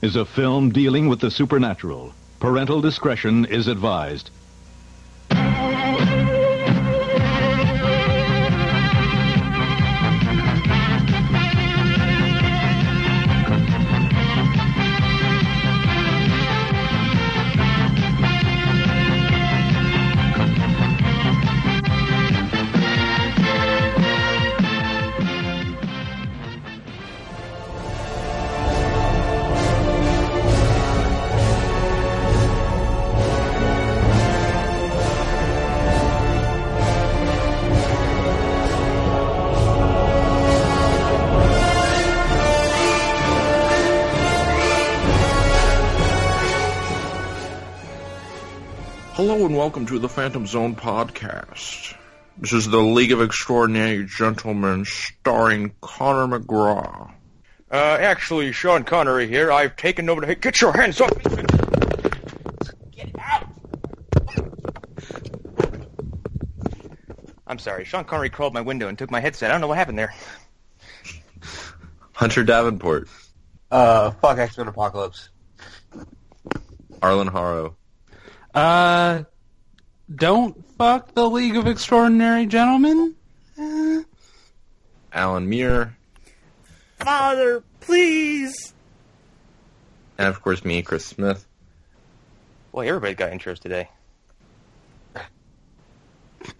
is a film dealing with the supernatural. Parental discretion is advised. Hello and welcome to the Phantom Zone podcast. This is the League of Extraordinary Gentlemen starring Connor McGraw. Actually, Sean Connery here. I've taken over the... Hey, get your hands off me! Get out! I'm sorry. Sean Connery crawled my window and took my headset. I don't know what happened there. Hunter Davenport. Fuck X-Men Apocalypse. Arlen Harrow. Don't fuck the League of Extraordinary Gentlemen? Alan Muir. Father, please! And of course me, Chris Smith. Well, everybody's got intros today.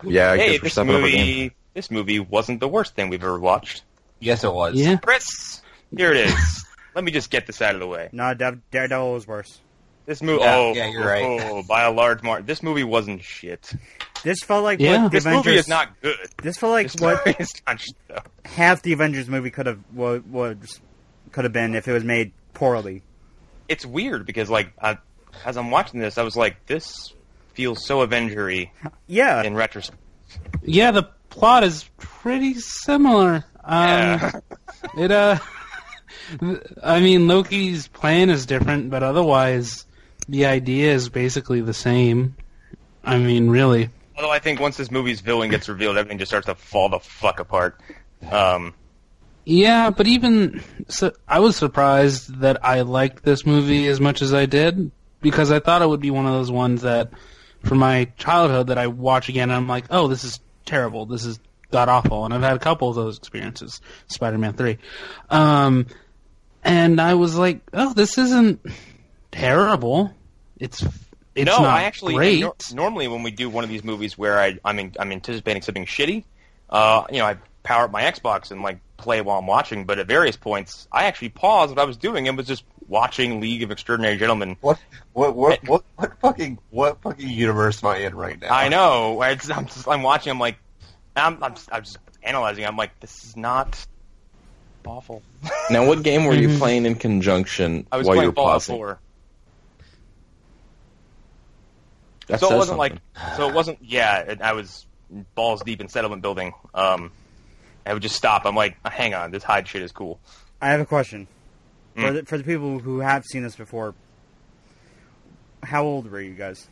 Yeah, I hey, guess we're stepping up our game. This movie wasn't the worst thing we've ever watched. Yes, it was. Yeah. Chris, here it is. Let me just get this out of the way. No, Daredevil was worse. This movie, Yeah, you're right. Oh, by a large margin. This movie wasn't shit. This felt like Yeah. what the This Avengers... movie is not good. This felt like This what movie is not shit, though. half the Avengers movie could have been if it was made poorly. It's weird because, like, as I'm watching this, I was like, this feels so Avengery Yeah. in retrospect. Yeah, the plot is pretty similar. Yeah. I mean, Loki's plan is different, but otherwise, the idea is basically the same. I mean, really. Although I think once this movie's villain gets revealed, everything just starts to fall the fuck apart. Yeah, but even so, I was surprised that I liked this movie as much as I did, because I thought it would be one of those ones that, from my childhood, that I watch again and I'm like, oh, this is terrible, this is god-awful, and I've had a couple of those experiences, Spider-Man 3. And I was like, oh, this isn't terrible. It's no, not I actually great. Normally when we do one of these movies where I'm anticipating something shitty, I power up my Xbox and like play while I'm watching. But at various points, I actually paused what I was doing and was just watching League of Extraordinary Gentlemen. What fucking universe am I in right now? I know. I'm watching. I'm like, I'm just analyzing. I'm like, this is not awful. Now, what game were you playing in conjunction I was while you playing were Fallout pausing? 4. That So it says wasn't something. So it wasn't. Yeah, I was balls deep in settlement building. I would just stop. I'm like, hang on, this hide shit is cool. I have a question. For the people who have seen this before, how old were you guys?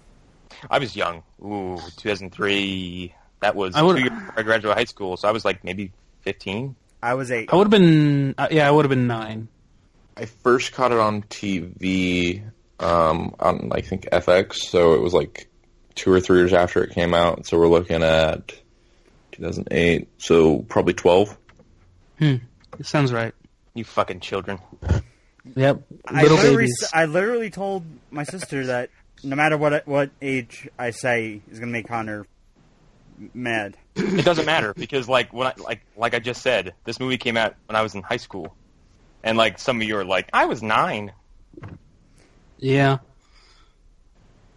I was young. 2003. That was I would- 2 years before I graduated high school, so I was like maybe 15. I was 8. I would have been, I would have been 9. I first caught it on TV on, I think, FX, so it was like 2 or 3 years after it came out, so we're looking at 2008, so probably 12. It sounds right. You fucking children. Yep. Little babies. I literally told my sister that no matter what age I say is going to make Connor mad. It doesn't matter because like when I just said, this movie came out when I was in high school, and like some of you are like, I was 9. Yeah.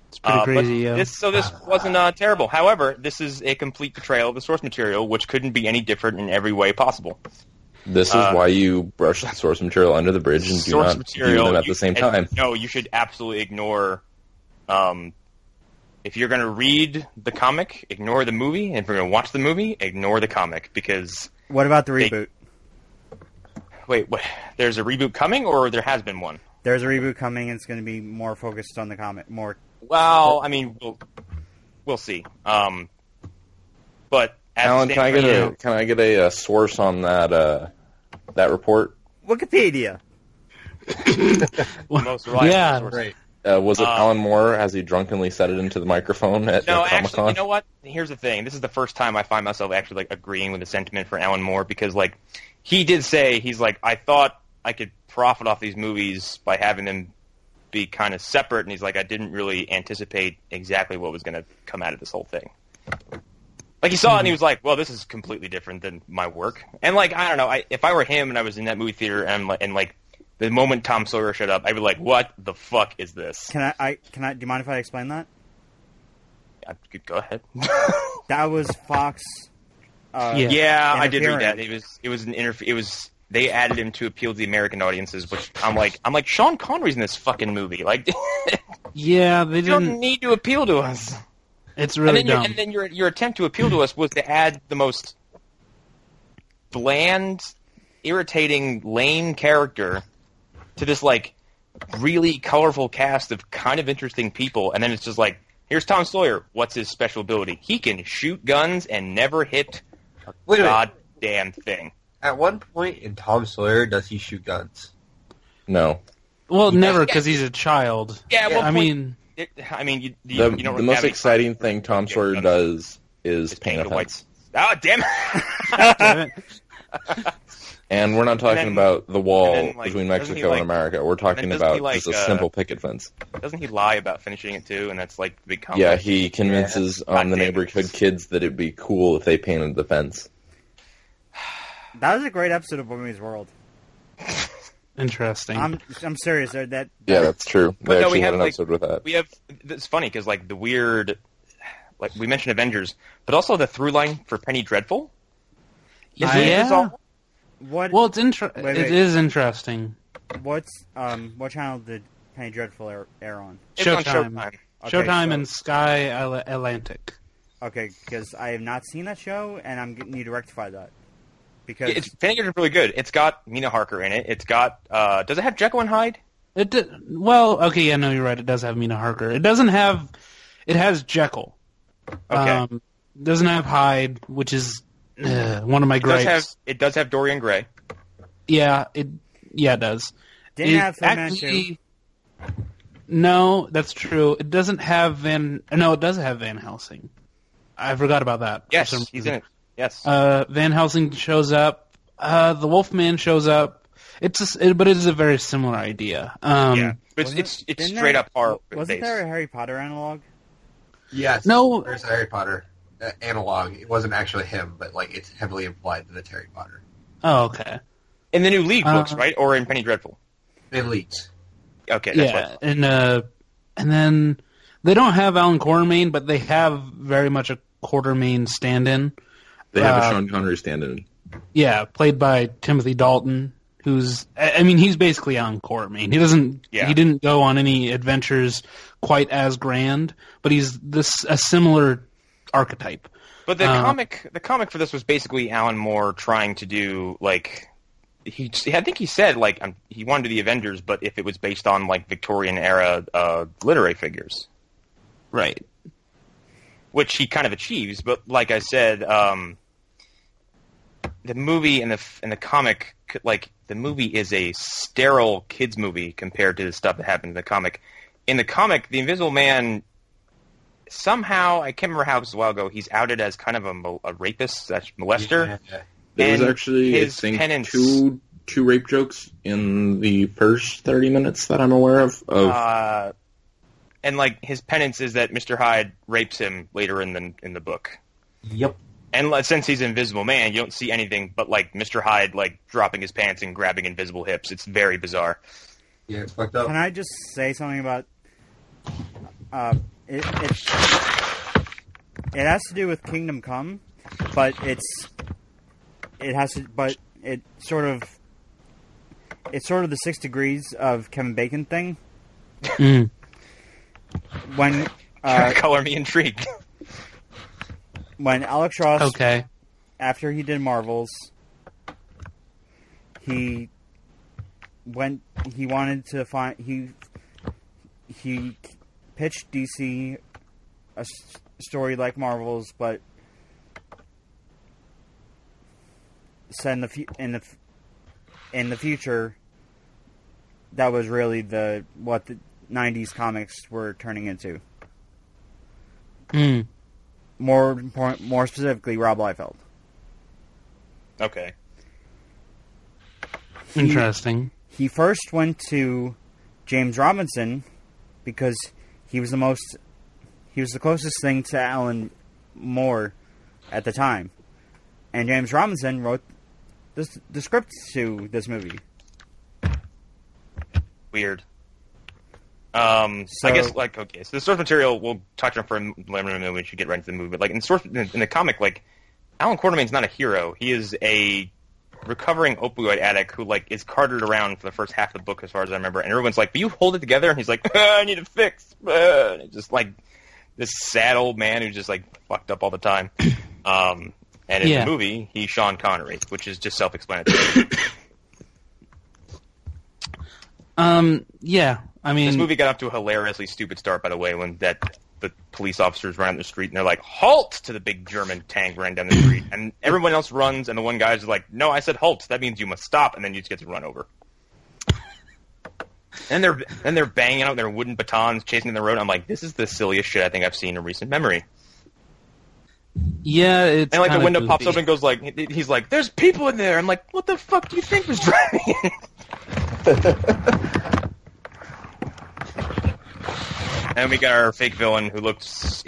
It's pretty But crazy, yeah. This wasn't terrible. However, this is a complete betrayal of the source material, which couldn't be any different in every way possible. This is why you brush the source material under the bridge and do Source not material do them at the same time. No, you should absolutely ignore. If you're going to read the comic, ignore the movie. And if you're going to watch the movie, ignore the comic because. What about the reboot? Wait, what? There's a reboot coming, or there has been one? There's a reboot coming, and it's going to be more focused on the comic. Well, I mean, we'll see. But as Alan, it can stands I get a source on that report? Wikipedia. Most reliable Yeah. source. Right. Was it Alan Moore as he drunkenly said it into the microphone at No, Comic-Con? actually, you know what? Here's the thing. This is the first time I find myself actually like agreeing with the sentiment for Alan Moore because like he did say he's like I thought I could profit off these movies by having them be kind of separate, and he's like I didn't really anticipate exactly what was going to come out of this whole thing. Like he saw it and he was like, well, this is completely different than my work. And like I don't know, if I were him and I was in that movie theater and like the moment Tom Sawyer showed up, I'd be like, what the fuck is this? Can I? Do you mind if I explain that? Go ahead. That was Fox. Yeah, I did read that. interfering. It was an It was they added him to appeal to the American audiences, which I'm like Sean Connery's in this fucking movie. Like, Yeah, they you don't didn't. need to appeal to us. It's really dumb. And then your attempt to appeal to us was to add the most bland, irritating, lame character to this like really colorful cast of kind of interesting people, and then it's just like, here's Tom Sawyer. What's his special ability? He can shoot guns and never hit a Wait a minute. goddamn thing. At one point in Tom Sawyer, does he shoot guns? No. Well, never, because he's a child. Yeah, well, I mean, you The don't really most have any exciting time thing Tom to Sawyer get does is Just paint a paint the white- fence. Oh, damn it! damn it. And we're not talking about the wall and then, like, between doesn't he, Mexico like- and America. We're talking doesn't he, about like, just a simple picket fence. Doesn't he lie about finishing it too? And that's like the big conflict. Yeah, he convinces the God damn it. neighborhood kids that it'd be cool if they painted the fence. That was a great episode of Boy Meets World. Interesting. I'm serious. That Yeah, that's true. But They no, actually we had have, an like- episode with that. We have. It's funny because like the weird, like we mentioned Avengers, but also the through line for Penny Dreadful. Is Yeah. all- what? Well, it's Wait. It is interesting. What channel did Penny Dreadful air on? It's on Showtime. Showtime. Okay, Showtime so- and Sky Atlantic. Okay, because I have not seen that show, and I need to rectify that. Because Penny Dreadful's really good. It's got Mina Harker in it. It's got. Does it have Jekyll and Hyde? Well, okay, yeah, no, you're right. It does have Mina Harker. It doesn't have. It has Jekyll. Okay. Doesn't have Hyde, which is one of my It does gripes. have Dorian Gray. Yeah, it does. didn't It have Fu Manchu. No, that's true. It doesn't have Van. No, it does have Van Helsing. I forgot about that. Yes, for some he's reason. in it. Yes. Van Helsing shows up. The Wolfman shows up. But it is a very similar idea. yeah. It's Wasn't- it's didn't straight there- up horror. Wasn't based. there a Harry Potter analog? Yes. No. There's a Harry Potter analog. It wasn't actually him, but like it's heavily implied that it's Harry Potter. Oh, okay. In the new League books, right? Or in Penny Dreadful? It leaks. Okay, that's Yeah, what. and then they don't have Alan Quartermain, but they have very much a Quartermain stand-in. They have a Sean Connery stand-in. Yeah, played by Timothy Dalton, who's, I mean, he's basically Alan Quartermain. He didn't go on any adventures quite as grand, but he's a similar archetype. But the comic for this was basically Alan Moore trying to do like I think he said like he wanted to do the Avengers, but if it was based on like Victorian era literary figures, Right. which he kind of achieves. But like I said, the movie and the comic, like the movie is a sterile kids movie compared to the stuff that happened in the comic. In the comic, the Invisible Man somehow, I can't remember how it was a while ago, he's outed as kind of a rapist, molester. Yeah. There was And actually, I his think, penance- two rape jokes in the first 30 minutes that I'm aware of. And like his penance is that Mr. Hyde rapes him later in the book. Yep. And since he's Invisible Man, you don't see anything but like Mr. Hyde like dropping his pants and grabbing invisible hips. It's very bizarre. Yeah, it's fucked up. Can I just say something about it has to do with Kingdom Come, but it's sort of the 6 degrees of Kevin Bacon thing. Mm. When Color me intrigued. when Alex Ross, Okay. after he did Marvels, he wanted to find he pitched DC a story like Marvels, but said in the future that was really what the 90s comics were turning into. More specifically, Rob Liefeld. Okay. Interesting. He first went to James Robinson because he was the closest thing to Alan Moore at the time. And James Robinson wrote the script to this movie. Weird. I guess, like, okay, so the source material, we'll touch on for a minute, we should get right into the movie. Like, in the comic, like, Alan Quartermain's not a hero. He is a recovering opioid addict who, like, is carted around for the first half of the book, as far as I remember, and everyone's like, "But you hold it together?" And he's like, "I need a fix." And it's just, like, this sad old man who's just, like, fucked up all the time. And in the movie, he's Sean Connery, which is just self-explanatory. Yeah. I mean, this movie got off to a hilariously stupid start, by the way, when the police officers run down the street and they're like, "Halt!" to the big German tank running down the street, and everyone else runs, and the one guy's like, "No, I said halt. That means you must stop," and then you just get to run over. And they're banging out their wooden batons, chasing in the road. I'm like, this is the silliest shit I think I've seen in recent memory. Yeah, it's and like the window goofy. pops open and goes like, he's like, "There's people in there." I'm like, what the fuck do you think was driving it? And we got our fake villain who looks...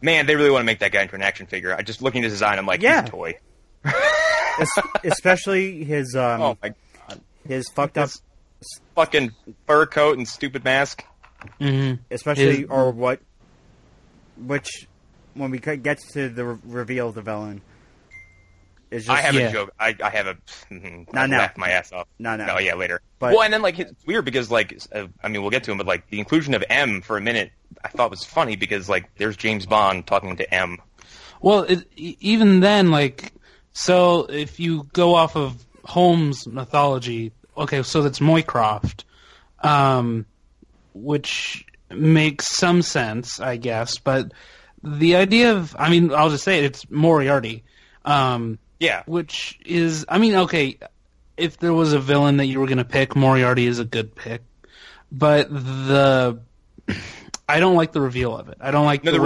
Man, they really want to make that guy into an action figure. I just looking at his design, I'm like, he's a toy. Especially his oh my god, his fucked up fucking fur coat and stupid mask. Mm-hmm. Especially which when we get to the reveal of the villain. It's just, I have a joke. I have a... I laughed my ass off. No. Oh, yeah, later. But, well, and then, like, it's weird because, like, I mean, we'll get to him, but, like, the inclusion of M for a minute I thought was funny because, like, there's James Bond talking to M. Well, even then, like, so if you go off of Holmes' mythology, okay, so that's Moycroft, which makes some sense, I guess, but the idea of, I mean, I'll just say it, it's Moriarty. Yeah. Which is, I mean, okay, if there was a villain that you were going to pick, Moriarty is a good pick. But I don't like the reveal of it. I don't like the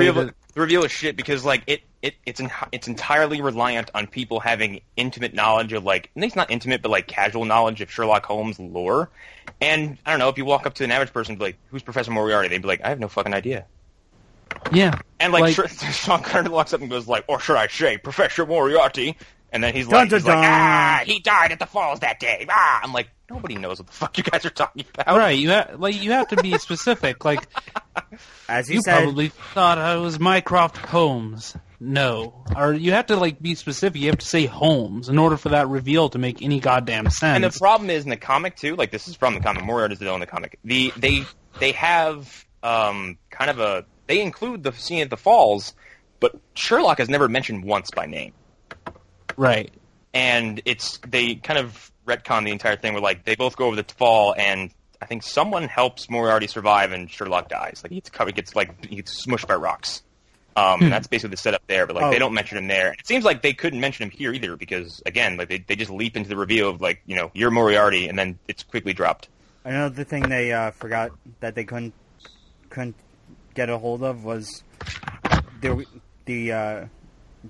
reveal is shit because, like, it's entirely reliant on people having intimate knowledge of, like, at least not intimate, but, like, casual knowledge of Sherlock Holmes lore. And, I don't know, if you walk up to an average person and be like, "Who's Professor Moriarty?" They'd be like, "I have no fucking idea." Yeah. And, like Sean Connery walks up and goes like, "Or should I say, Professor Moriarty?" And then he's like, he died at the falls that day. Ah! I'm like, nobody knows what the fuck you guys are talking about. Right, you have to be specific. Like, as you said, probably thought I was Mycroft Holmes. No. Or you have to, like, be specific. You have to say Holmes in order for that reveal to make any goddamn sense. And the problem is in the comic, too, like, this is from the comic, Moriarty's the villain in the comic. They have kind of a... They include the scene at the falls, but Sherlock is never mentioned once by name. Right. And they kind of retcon the entire thing where, like, they both go over the fall, and I think someone helps Moriarty survive, and Sherlock dies. Like, he gets smushed by rocks. And that's basically the setup there, but, like, they don't mention him there. It seems like they couldn't mention him here either, because, again, like, they just leap into the reveal of, like, you know, you're Moriarty, and then it's quickly dropped. Another thing they forgot that they couldn't get a hold of was the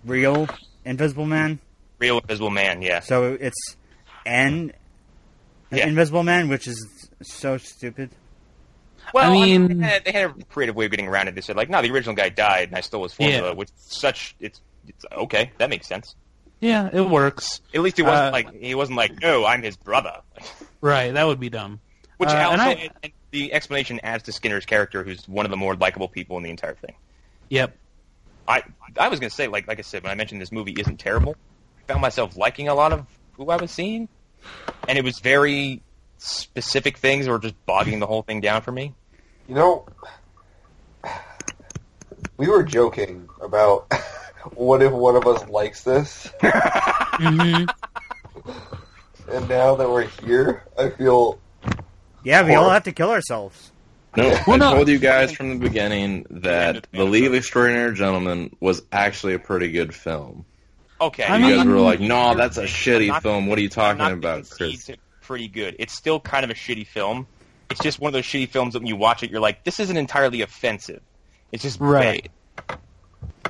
real Invisible Man. Real Invisible Man, yeah. So it's Invisible Man, which is so stupid. Well, I mean, they had a creative way of getting around it. They said, like, no, the original guy died, and I stole his formula, which it's okay. That makes sense. Yeah, it works. At least he wasn't like, no, I'm his brother. Right, that would be dumb. Which and the explanation adds to Skinner's character, who's one of the more likable people in the entire thing. Yep. I was going to say, like I said, when I mentioned this movie isn't terrible, I found myself liking a lot of who I was seeing, and it was very specific things that were just bogging the whole thing down for me. You know, we were joking about what if one of us likes this? Mm-hmm. And now that we're here, I feel... Yeah, we all have to kill ourselves. No, I told you guys from the beginning that The League of Extraordinary Gentlemen was actually a pretty good film. Okay. You guys were like, no, that's a shitty film. What are you talking about, Chris? pretty good. It's still kind of a shitty film. It's just one of those shitty films that when you watch it, you're like, this isn't entirely offensive. It's just Right. bad.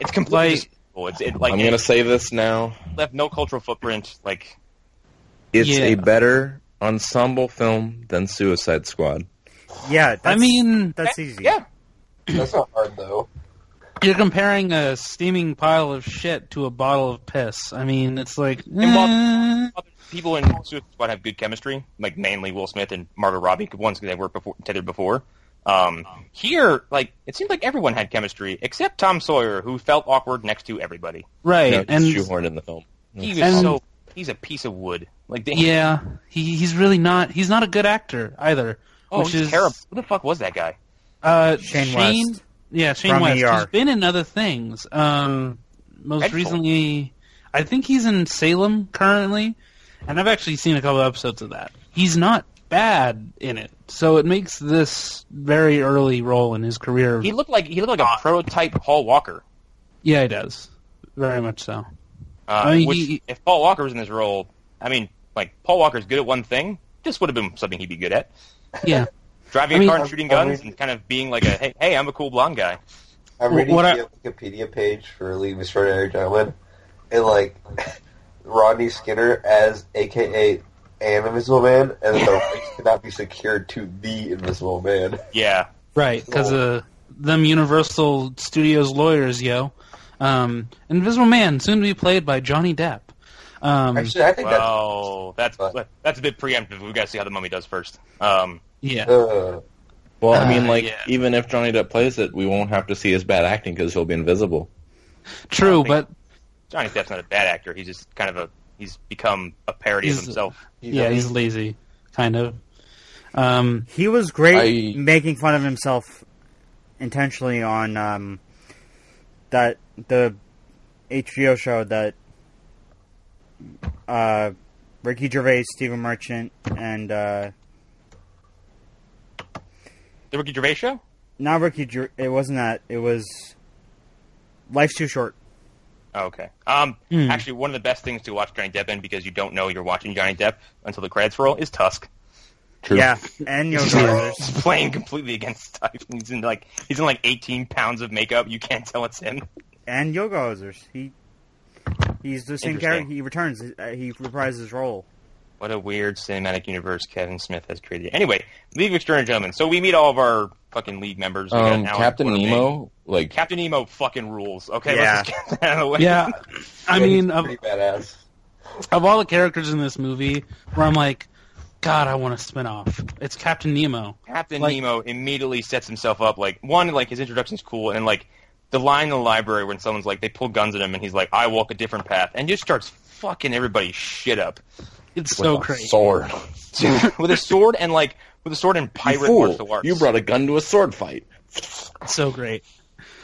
It's completely. I'm going to say this now. Left no cultural footprint. Like, it's a better ensemble film than Suicide Squad. Yeah, that's easy. Yeah. That's not hard, though. You're comparing a steaming pile of shit to a bottle of piss. I mean, it's like... And while other people in Suicide Squad have good chemistry, like mainly Will Smith and Margot Robbie, ones they worked together before. Here, like, it seemed like everyone had chemistry except Tom Sawyer, who felt awkward next to everybody. Right, and shoehorned in the film. He's a piece of wood. Like, he's really not. He's not a good actor either. Which is terrible. Who the fuck was that guy? Shane West. Yeah, Shane From West. ER. He's been in other things. Most recently, I think he's in Salem currently, and I've actually seen a couple episodes of that. He's not bad in it, so it makes this very early role in his career. He looked like a prototype Paul Walker. Yeah, he does. Very much so. If Paul Walker was in this role, I mean, like, Paul Walker's good at one thing. This would have been something he'd be good at. Yeah. Driving a car and shooting guns and kind of being like hey, I'm a cool blonde guy. I'm reading the Wikipedia page for League of Extraordinary Gentlemen, and, like, Rodney Skinner as a.k.a. an Invisible Man, and then the rights cannot be secured to the Invisible Man. Yeah. Right, because them Universal Studios lawyers, yo. Invisible Man, soon to be played by Johnny Depp. Actually, I think that's a bit preemptive. We've got to see how the Mummy does first. Yeah. Well, I mean, even if Johnny Depp plays it, we won't have to see his bad acting because he'll be invisible. True, but Johnny Depp's not a bad actor. He's just kind of he's become a parody of himself. He's lazy, kind of. He was great making fun of himself intentionally on the HBO show that Ricky Gervais, Stephen Merchant, and The Ricky Gervais show? Not Ricky Gervais. It wasn't that. It was Life's Too Short. Oh, okay. Actually, one of the best things to watch Johnny Depp in, because you don't know you're watching Johnny Depp until the credits roll, is Tusk. True. Yeah, and Yoga. He's playing completely against type. He's in like 18 pounds of makeup. You can't tell it's him. And Yoga Hosers. He's the same character. He returns. He reprises his role. What a weird cinematic universe Kevin Smith has created. Anyway, League of Extraordinary Gentlemen. So we meet all of our fucking League members. We got Captain Nemo, Captain Nemo fucking rules. Okay, Yeah. let's just get that out of the way. yeah, I mean, pretty badass. of all the characters in this movie, where I'm like, God, I want a spin-off. It's Captain Nemo. Captain Nemo immediately sets himself up. Like, one, like, his introduction's cool, and like the line in the library when someone's like, they pull guns at him, and he's like, I walk a different path, and just starts fucking everybody's shit up. It's so great. Sword. with a sword and pirate martial arts. You brought a gun to a sword fight. So great.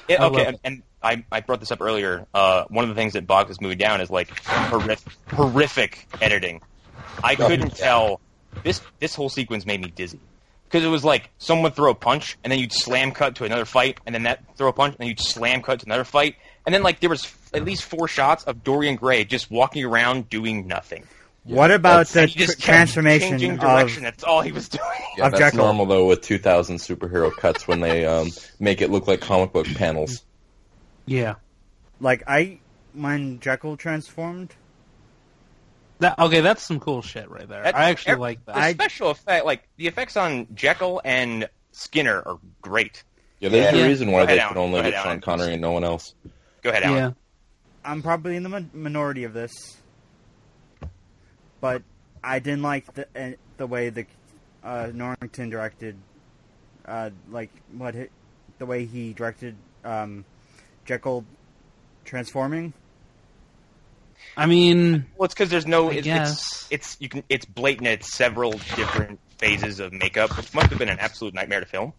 And I brought this up earlier. One of the things that bogs this movie down is like horrific editing. I couldn't tell. This whole sequence made me dizzy. Because it was like someone would throw a punch, and then you'd slam cut to another fight, and then that throw a punch, and then you'd slam cut to another fight. And then like there was at least 4 shots of Dorian Gray just walking around doing nothing. Yeah, what about the transformation changing direction? That's all he was doing. Yeah, that's Jekyll. normal though with 2000 superhero cuts when they make it look like comic book panels. Yeah. Like when Jekyll transformed. That's some cool shit right there. I actually like that. The special effect, like the effects on Jekyll and Skinner, are great. Yeah, there's a reason why they Alan. could only Go get ahead, Sean Alan. Connery and no one else. Go ahead, Alan. Yeah. I'm probably in the minority of this, but I didn't like the way the Norrington directed, the way he directed Jekyll transforming. I mean, Well, it's because there's no. guess. It's blatant. It's several different phases of makeup, which must have been an absolute nightmare to film.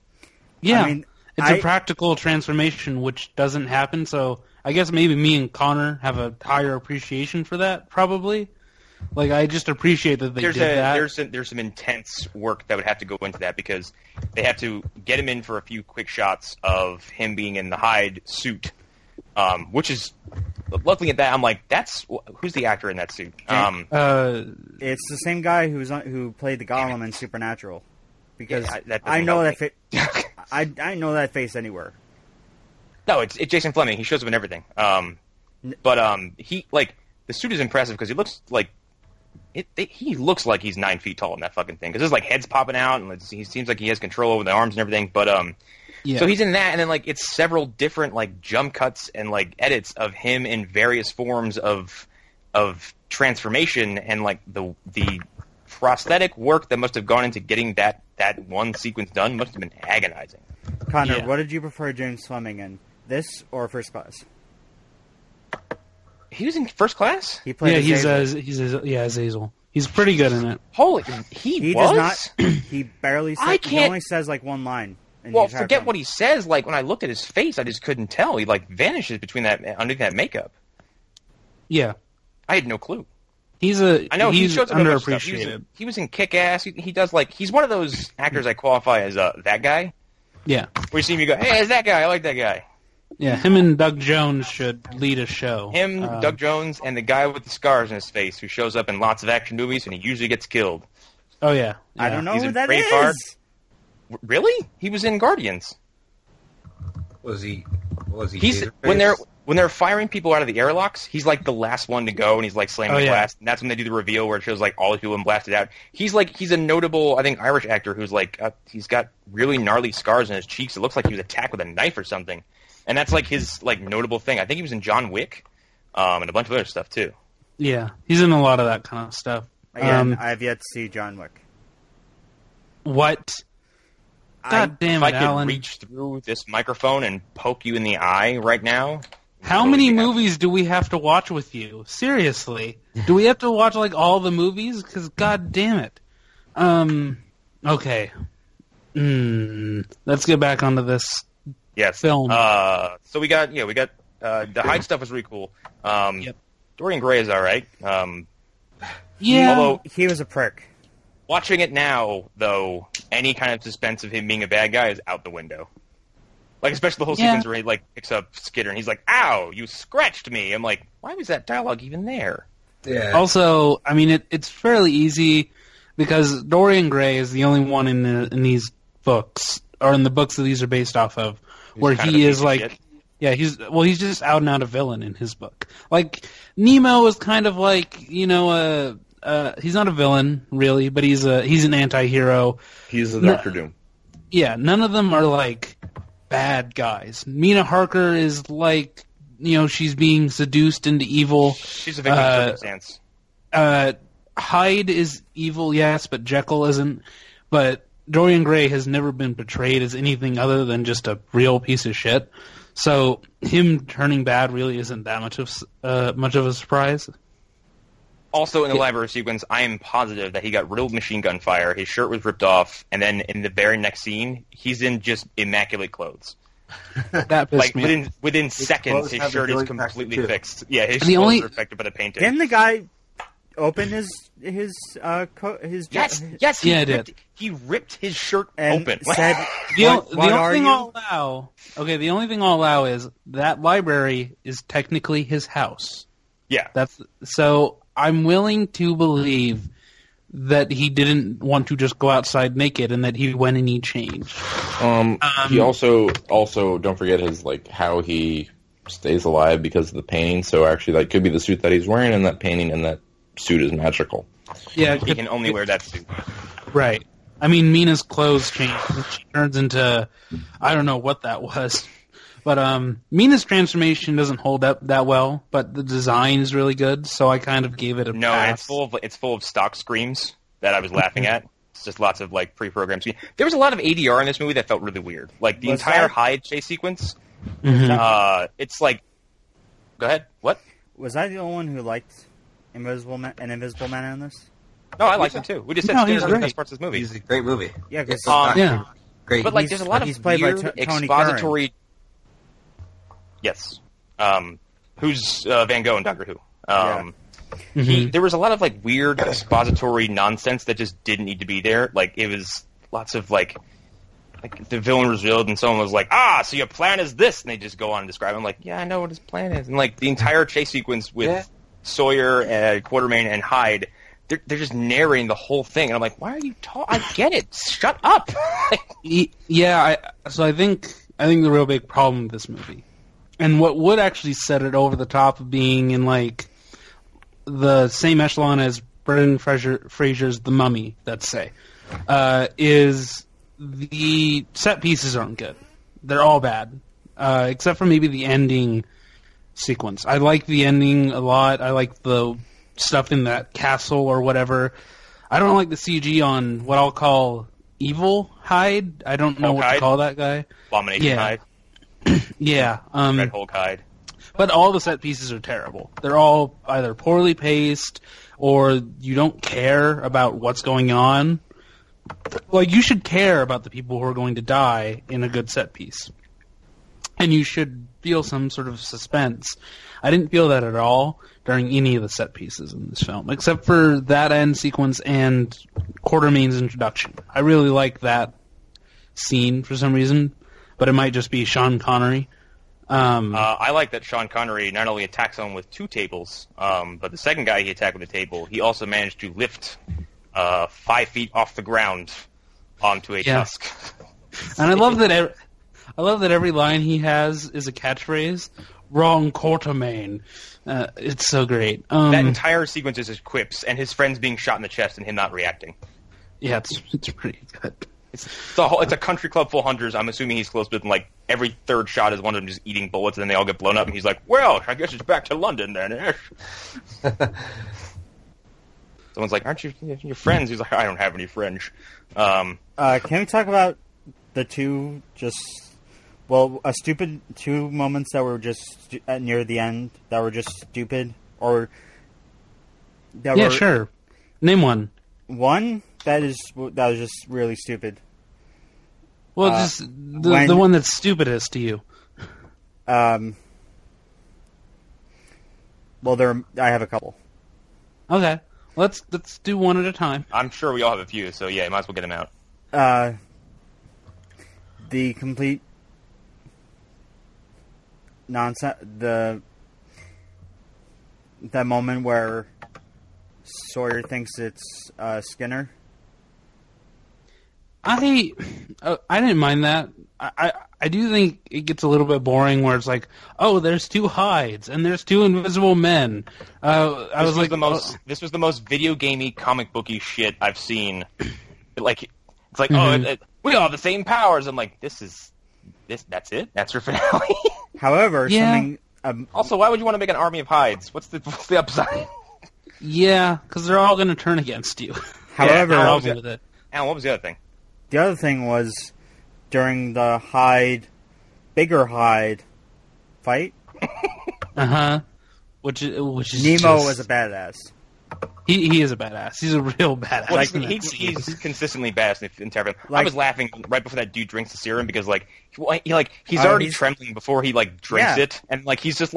yeah. I mean, it's a practical transformation, which doesn't happen, so I guess maybe me and Connor have a higher appreciation for that, probably. Like, I just appreciate that they did that. There's some intense work that would have to go into that, because they have to get him in for a few quick shots of him being in the Hyde suit, which is looking at that, I'm like, who's the actor in that suit? It's the same guy who played the Gollum in Supernatural. Because I know that I know that face anywhere. No, it's Jason Fleming. He shows up in everything. But he the suit is impressive because he looks like he looks like he's 9 feet tall in that fucking thing. Because there's like heads popping out, and he seems like he has control over the arms and everything. But so he's in that, and then like it's several different like jump cuts and like edits of him in various forms of transformation, and like the prosthetic work that must have gone into getting that one sequence done must have been agonizing. Connor, what did you prefer James Fleming in? This or First Class? He was in First Class? He played Azazel. He's pretty good in it. Holy, he was? Does not. He barely says. He only says like one line. Well, forget what he says. Like when I looked at his face, I just couldn't tell. He like vanishes underneath that makeup. Yeah, I had no clue. I know he he's shows up underappreciated. He was in Kick-Ass. He does like he's one of those actors I qualify as that guy. Yeah, where you see me go, hey, it's that guy. I like that guy. Yeah, him and Doug Jones should lead a show. Him, Doug Jones, and the guy with the scars in his face who shows up in lots of action movies and he usually gets killed. Oh yeah, I don't know He's who in that Braveheart. is. Really? He was in Guardians. Was he? He's when they're firing people out of the airlocks. He's like the last one to go, and he's like slamming the glass. And that's when they do the reveal where it shows like all the people blasted out. He's a notable, I think, Irish actor who's like he's got really gnarly scars in his cheeks. It looks like he was attacked with a knife or something. And that's like his like notable thing. I think he was in John Wick, and a bunch of other stuff too. Yeah, he's in a lot of that kind of stuff. Again, I have yet to see John Wick. What? God damn it, If I could Alan. reach through this microphone and poke you in the eye right now. How many movies do we have to watch with you? Seriously. Do we have to watch, like, all the movies? Because, god damn it. Okay. Let's get back onto this film. So we got the Hyde stuff was really cool. Dorian Gray is alright. Yeah. Although, he was a prick. Watching it now, though, any kind of suspense of him being a bad guy is out the window. Like, especially the whole sequence where he, like, picks up Skitter and he's like, ow, you scratched me. I'm like, why was that dialogue even there? Yeah. Also, I mean, it's fairly easy because Dorian Gray is the only one in these books, or in the books that these are based off of, where he is like, he's just out and out a villain in his book. Like, Nemo is kind of like, he's not a villain really, but he's an anti-hero. He's a Dr. Doom. Yeah, none of them are like bad guys. Mina Harker is like, she's being seduced into evil. She's a victim of circumstance. Hyde is evil, yes, but Jekyll isn't. But Dorian Gray has never been portrayed as anything other than just a real piece of shit. So him turning bad really isn't that much of a surprise. Also, in the library sequence, I am positive that he got riddled machine gun fire, his shirt was ripped off, and then in the very next scene, he's in just immaculate clothes. That pissed me off. Within seconds, his shirt is completely fixed. Yeah, his clothes clothes are affected by the painting. Didn't the guy open his Yes, he did. He ripped his shirt and open. said, the only thing I'll allow is that library is technically his house. Yeah. So I'm willing to believe that he didn't want to just go outside naked and that he went and he changed. He also don't forget his how he stays alive because of the painting. So actually, that could be the suit that he's wearing in that painting, and that suit is magical. Yeah, he can only wear that suit. Right. I mean, Mina's clothes change. She turns into, I don't know what that was. But Mina's transformation doesn't hold up that well, but the design is really good, so I kind of gave it a pass. And it's full of stock screams that I was laughing at. It's just lots of pre-programmed. There was a lot of ADR in this movie that felt really weird. Like the entire Hyde chase sequence. It's like, go ahead. What? Was I the only one who liked Invisible Man in this? No, I liked him too. We just said Skinner's one of the best parts of this movie. He's a great movie. Yeah, because great. But there's a lot of played weird by Tony expository. Yes. Who's Van Gogh in Doctor Who? There was a lot of weird expository nonsense that just didn't need to be there. It was lots of like the villain was revealed and someone was like, so your plan is this, and they just go on and describe it. I'm like, yeah, I know what his plan is. And like the entire chase sequence with Sawyer and Quartermain and Hyde, they're just narrating the whole thing, and I'm like, why are you talking? I get it. Shut up. So I think the real big problem with this movie, and what would actually set it over the top of being in like the same echelon as Brendan Fraser's The Mummy, let's say, is the set pieces aren't good. They're all bad, except for maybe the ending sequence. I like the ending a lot. I like the stuff in that castle or whatever. I don't like the CG on what I'll call Evil Hyde. I don't know what to call that guy. Abomination Hyde. Yeah. Red Hulk Hyde. But all the set pieces are terrible. They're all either poorly paced or you don't care about what's going on. Like, you should care about the people who are going to die in a good set piece. And you should feel some sort of suspense. I didn't feel that at all during any of the set pieces in this film, except for that end sequence and Quartermain's introduction. I really like that scene for some reason, but it might just be Sean Connery. I like that Sean Connery not only attacked someone with 2 tables, but the second guy he attacked with a table, he also managed to lift 5 feet off the ground onto a tusk. And I love that every line he has is a catchphrase. Wrong Quartermain. It's so great. That entire sequence is his quips and his friends being shot in the chest and him not reacting. Yeah, it's pretty good. It's a country club full of hunters. I'm assuming he's close with, and like every third shot is one of them just eating bullets, and then they all get blown up, and he's like, "Well, I guess it's back to London then." Someone's like, "Aren't you your friends?" He's like, "I don't have any friends." Can we talk about the two stupid 2 moments that were just near the end that were just stupid, or that sure. Name one. One that was just really stupid. Well, just the one that's stupidest to you. Well, I have a couple. Okay, let's do one at a time. I'm sure we all have a few, so yeah, you might as well get them out. The complete nonsense. That moment where Sawyer thinks it's Skinner. I didn't mind that. I do think it gets a little bit boring where it's like, oh, there's 2 Hydes and there's 2 invisible men. This was the most video gamey, comic booky shit I've seen. Like, it's like, we all have the same powers. I'm like, that's it? That's your finale? However, something. Also, why would you want to make an army of Hydes? What's the upside? Yeah, because they're all going to turn against you. However, Alan, what was the other thing? The other thing was during the bigger Hyde fight. Which is Nemo was a badass. He is a badass. He's a real badass. Well, he's consistently badass in the entire film. I was laughing right before that dude drinks the serum because he's already trembling before he drinks it, and he's just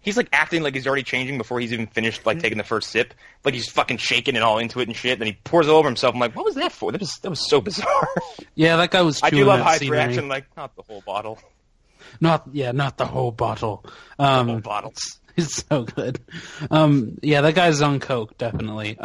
he's acting like he's already changing before he's even finished taking the first sip. Like he's fucking shaking and all into it and shit. Then he pours it over himself. I'm like, what was that for? That was so bizarre. Yeah, that guy was. I do love Hyde's reaction. Not the whole bottle. Not the whole bottle. The whole bottle. It's so good. Yeah, that guy's on coke, definitely.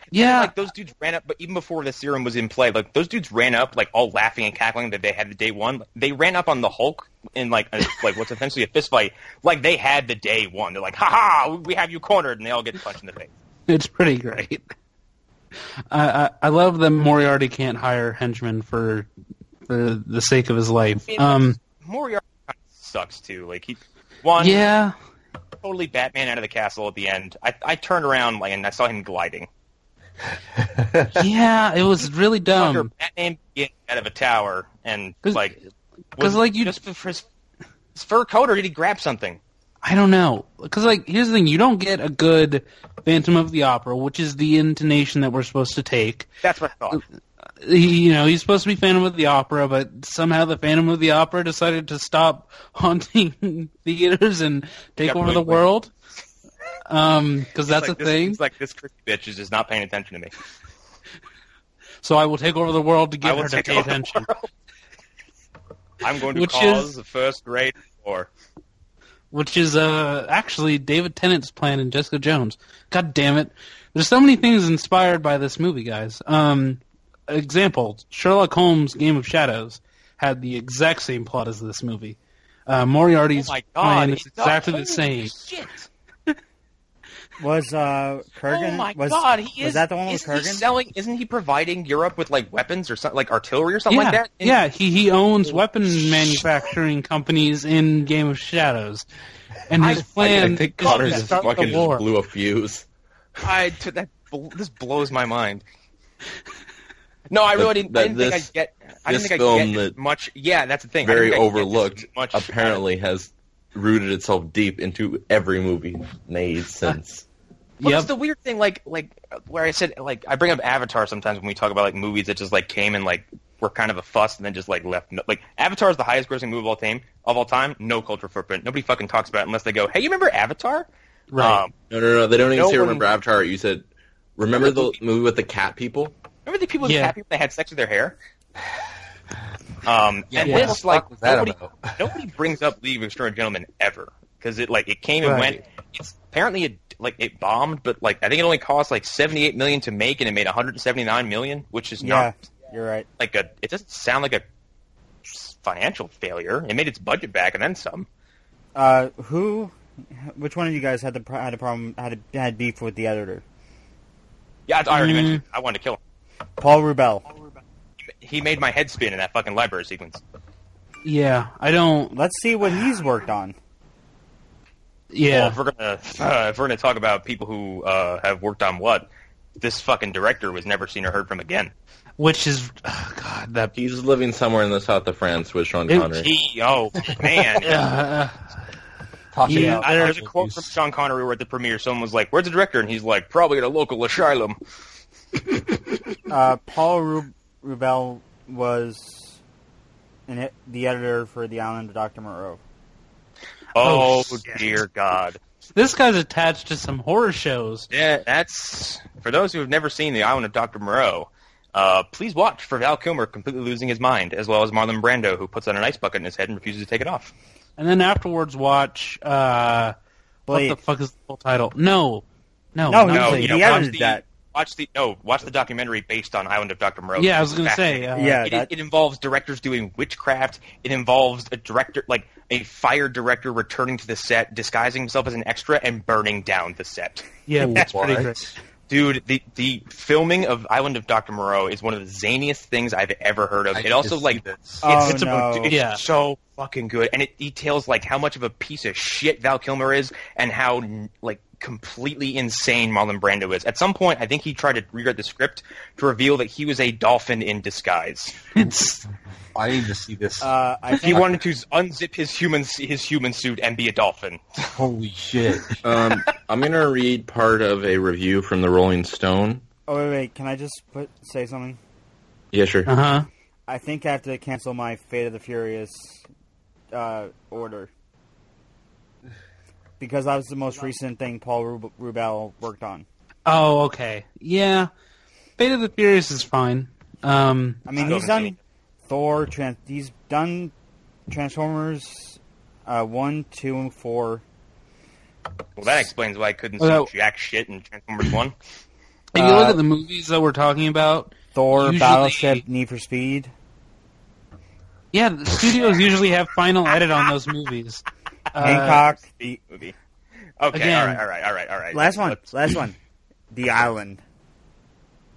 Yeah, those dudes ran up, but even before the serum was in play, those dudes ran up, all laughing and cackling that they had the day one. They ran up on the Hulk in what's essentially a fist fight, like they had the day one. They're like, "Ha ha, we have you cornered," and they all get punched in the face. It's pretty great. I love that Moriarty can't hire henchmen for the sake of his life. Moriarty sucks too. Totally Batman out of the castle at the end. I turned around and I saw him gliding. Yeah, it was really dumb. Batman getting out of a tower and just for his fur coat, or did he grab something? I don't know. Because here's the thing: you don't get a good Phantom of the Opera, which is the intonation that we're supposed to take. That's what I thought. He's supposed to be Phantom of the Opera, but somehow the Phantom of the Opera decided to stop haunting theaters and take over the world. Because that's a thing. It's like, this creepy bitch is just not paying attention to me. so I will take over the world to I get will her to take pay over the attention. world. I'm going to Which cause is- the first great war. Which is actually David Tennant's plan in Jessica Jones. God damn it. There's so many things inspired by this movie, guys. Example, Sherlock Holmes' Game of Shadows had the exact same plot as this movie. Moriarty's Oh my plan God! is exactly the same. Shit. Was Kurgan? Oh my was, God! was that the one with Kurgan? Isn't he providing Europe with like weapons or something, like artillery or something like that? Yeah, he owns weapon manufacturing companies in Game of Shadows, and his plan I think is Connor to just start fucking the just war. blew a fuse. This blows my mind. No, I really didn't. I didn't think I'd get. I didn't this think film I'd get that much. Yeah, that's the thing. I Very didn't think I'd get overlooked. this much Apparently has rooted itself deep into every movie made since. Well, Yep. that's the weird thing, like where I said, like I bring up Avatar sometimes when we talk about like movies that just like came and like were kind of a fuss and then just like left. Like Avatar is the highest grossing movie of all time. No cultural footprint. Nobody fucking talks about it unless they go, "Hey, you remember Avatar?" Right. No. They don't even No say one- remember Avatar. You said remember the movie with the cat people? Remember the people Yeah. with people that had sex with their hair? And what this the like fuck was that nobody, about? nobody brings up League of Extraordinary Gentlemen ever because it came and Right. went. It's apparently it bombed, but like I think it only cost like $78 million to make, and it made $179 million, which is Yeah, not you're right. like a. It doesn't sound like a financial failure. It made its budget back and then some. Which one of you guys had a problem had beef with the editor? Yeah, I already mentioned. I wanted to kill him. Paul Rubel. He made my head spin in that fucking library sequence. Yeah, I don't. Let's see what he's worked on. Yeah. Well, if we're gonna talk about people who have worked on what, this fucking director was never seen or heard from again. Which is, God, that. He's living somewhere in the south of France with Sean It- Connery. Man. Yeah, There's a quote from Sean Connery where at the premiere, someone was like, "Where's the director?" And he's like, "Probably at a local asylum." Paul Rubel was the editor for The Island of Dr. Moreau. Oh, shit. dear God. This guy's attached to some horror shows. Yeah, that's for those who have never seen The Island of Dr. Moreau. Please watch for Val Kilmer completely losing his mind, as well as Marlon Brando, who puts on an ice bucket in his head and refuses to take it off. And then afterwards watch, what Blade. the fuck is the full title? No, No, not no, Blade. he edited that. Watch the documentary based on Island of Dr. Moreau. Yeah, I was It's going to say. fascinating. Yeah. It involves directors doing witchcraft. It involves a director, like a fired director, returning to the set, disguising himself as an extra, and burning down the set. Yeah, that's pretty What? great. Dude, the filming of Island of Dr. Moreau is one of the zaniest things I've ever heard of. I It need also to like see this. Oh, it's no. Yeah. so fucking good, and it details like how much of a piece of shit Val Kilmer is, and how like completely insane Marlon Brando is. At some point, I think he tried to rewrite the script to reveal that he was a dolphin in disguise. It's I need to see this. I He think, wanted to unzip his human suit and be a dolphin. Holy shit. I'm going to read part of a review from the Rolling Stone. oh, wait, can I just say something? Yeah, sure. uh-huh. I think I have to cancel my Fate of the Furious order. Because that was the most recent thing Paul Rubel worked on. Oh, okay. Yeah. Fate of the Furious is fine. I mean, Still he's haven't done seen Thor, he's done Transformers 1, 2, and 4. Well, that explains why I couldn't Well, see jack shit in Transformers 1. If you look at the movies that we're talking about, Thor, usually- Battleship, Need for Speed. yeah, the studios usually have final edit on those movies. Hancock. Movie. Okay, Again. all right. Last one. The Island.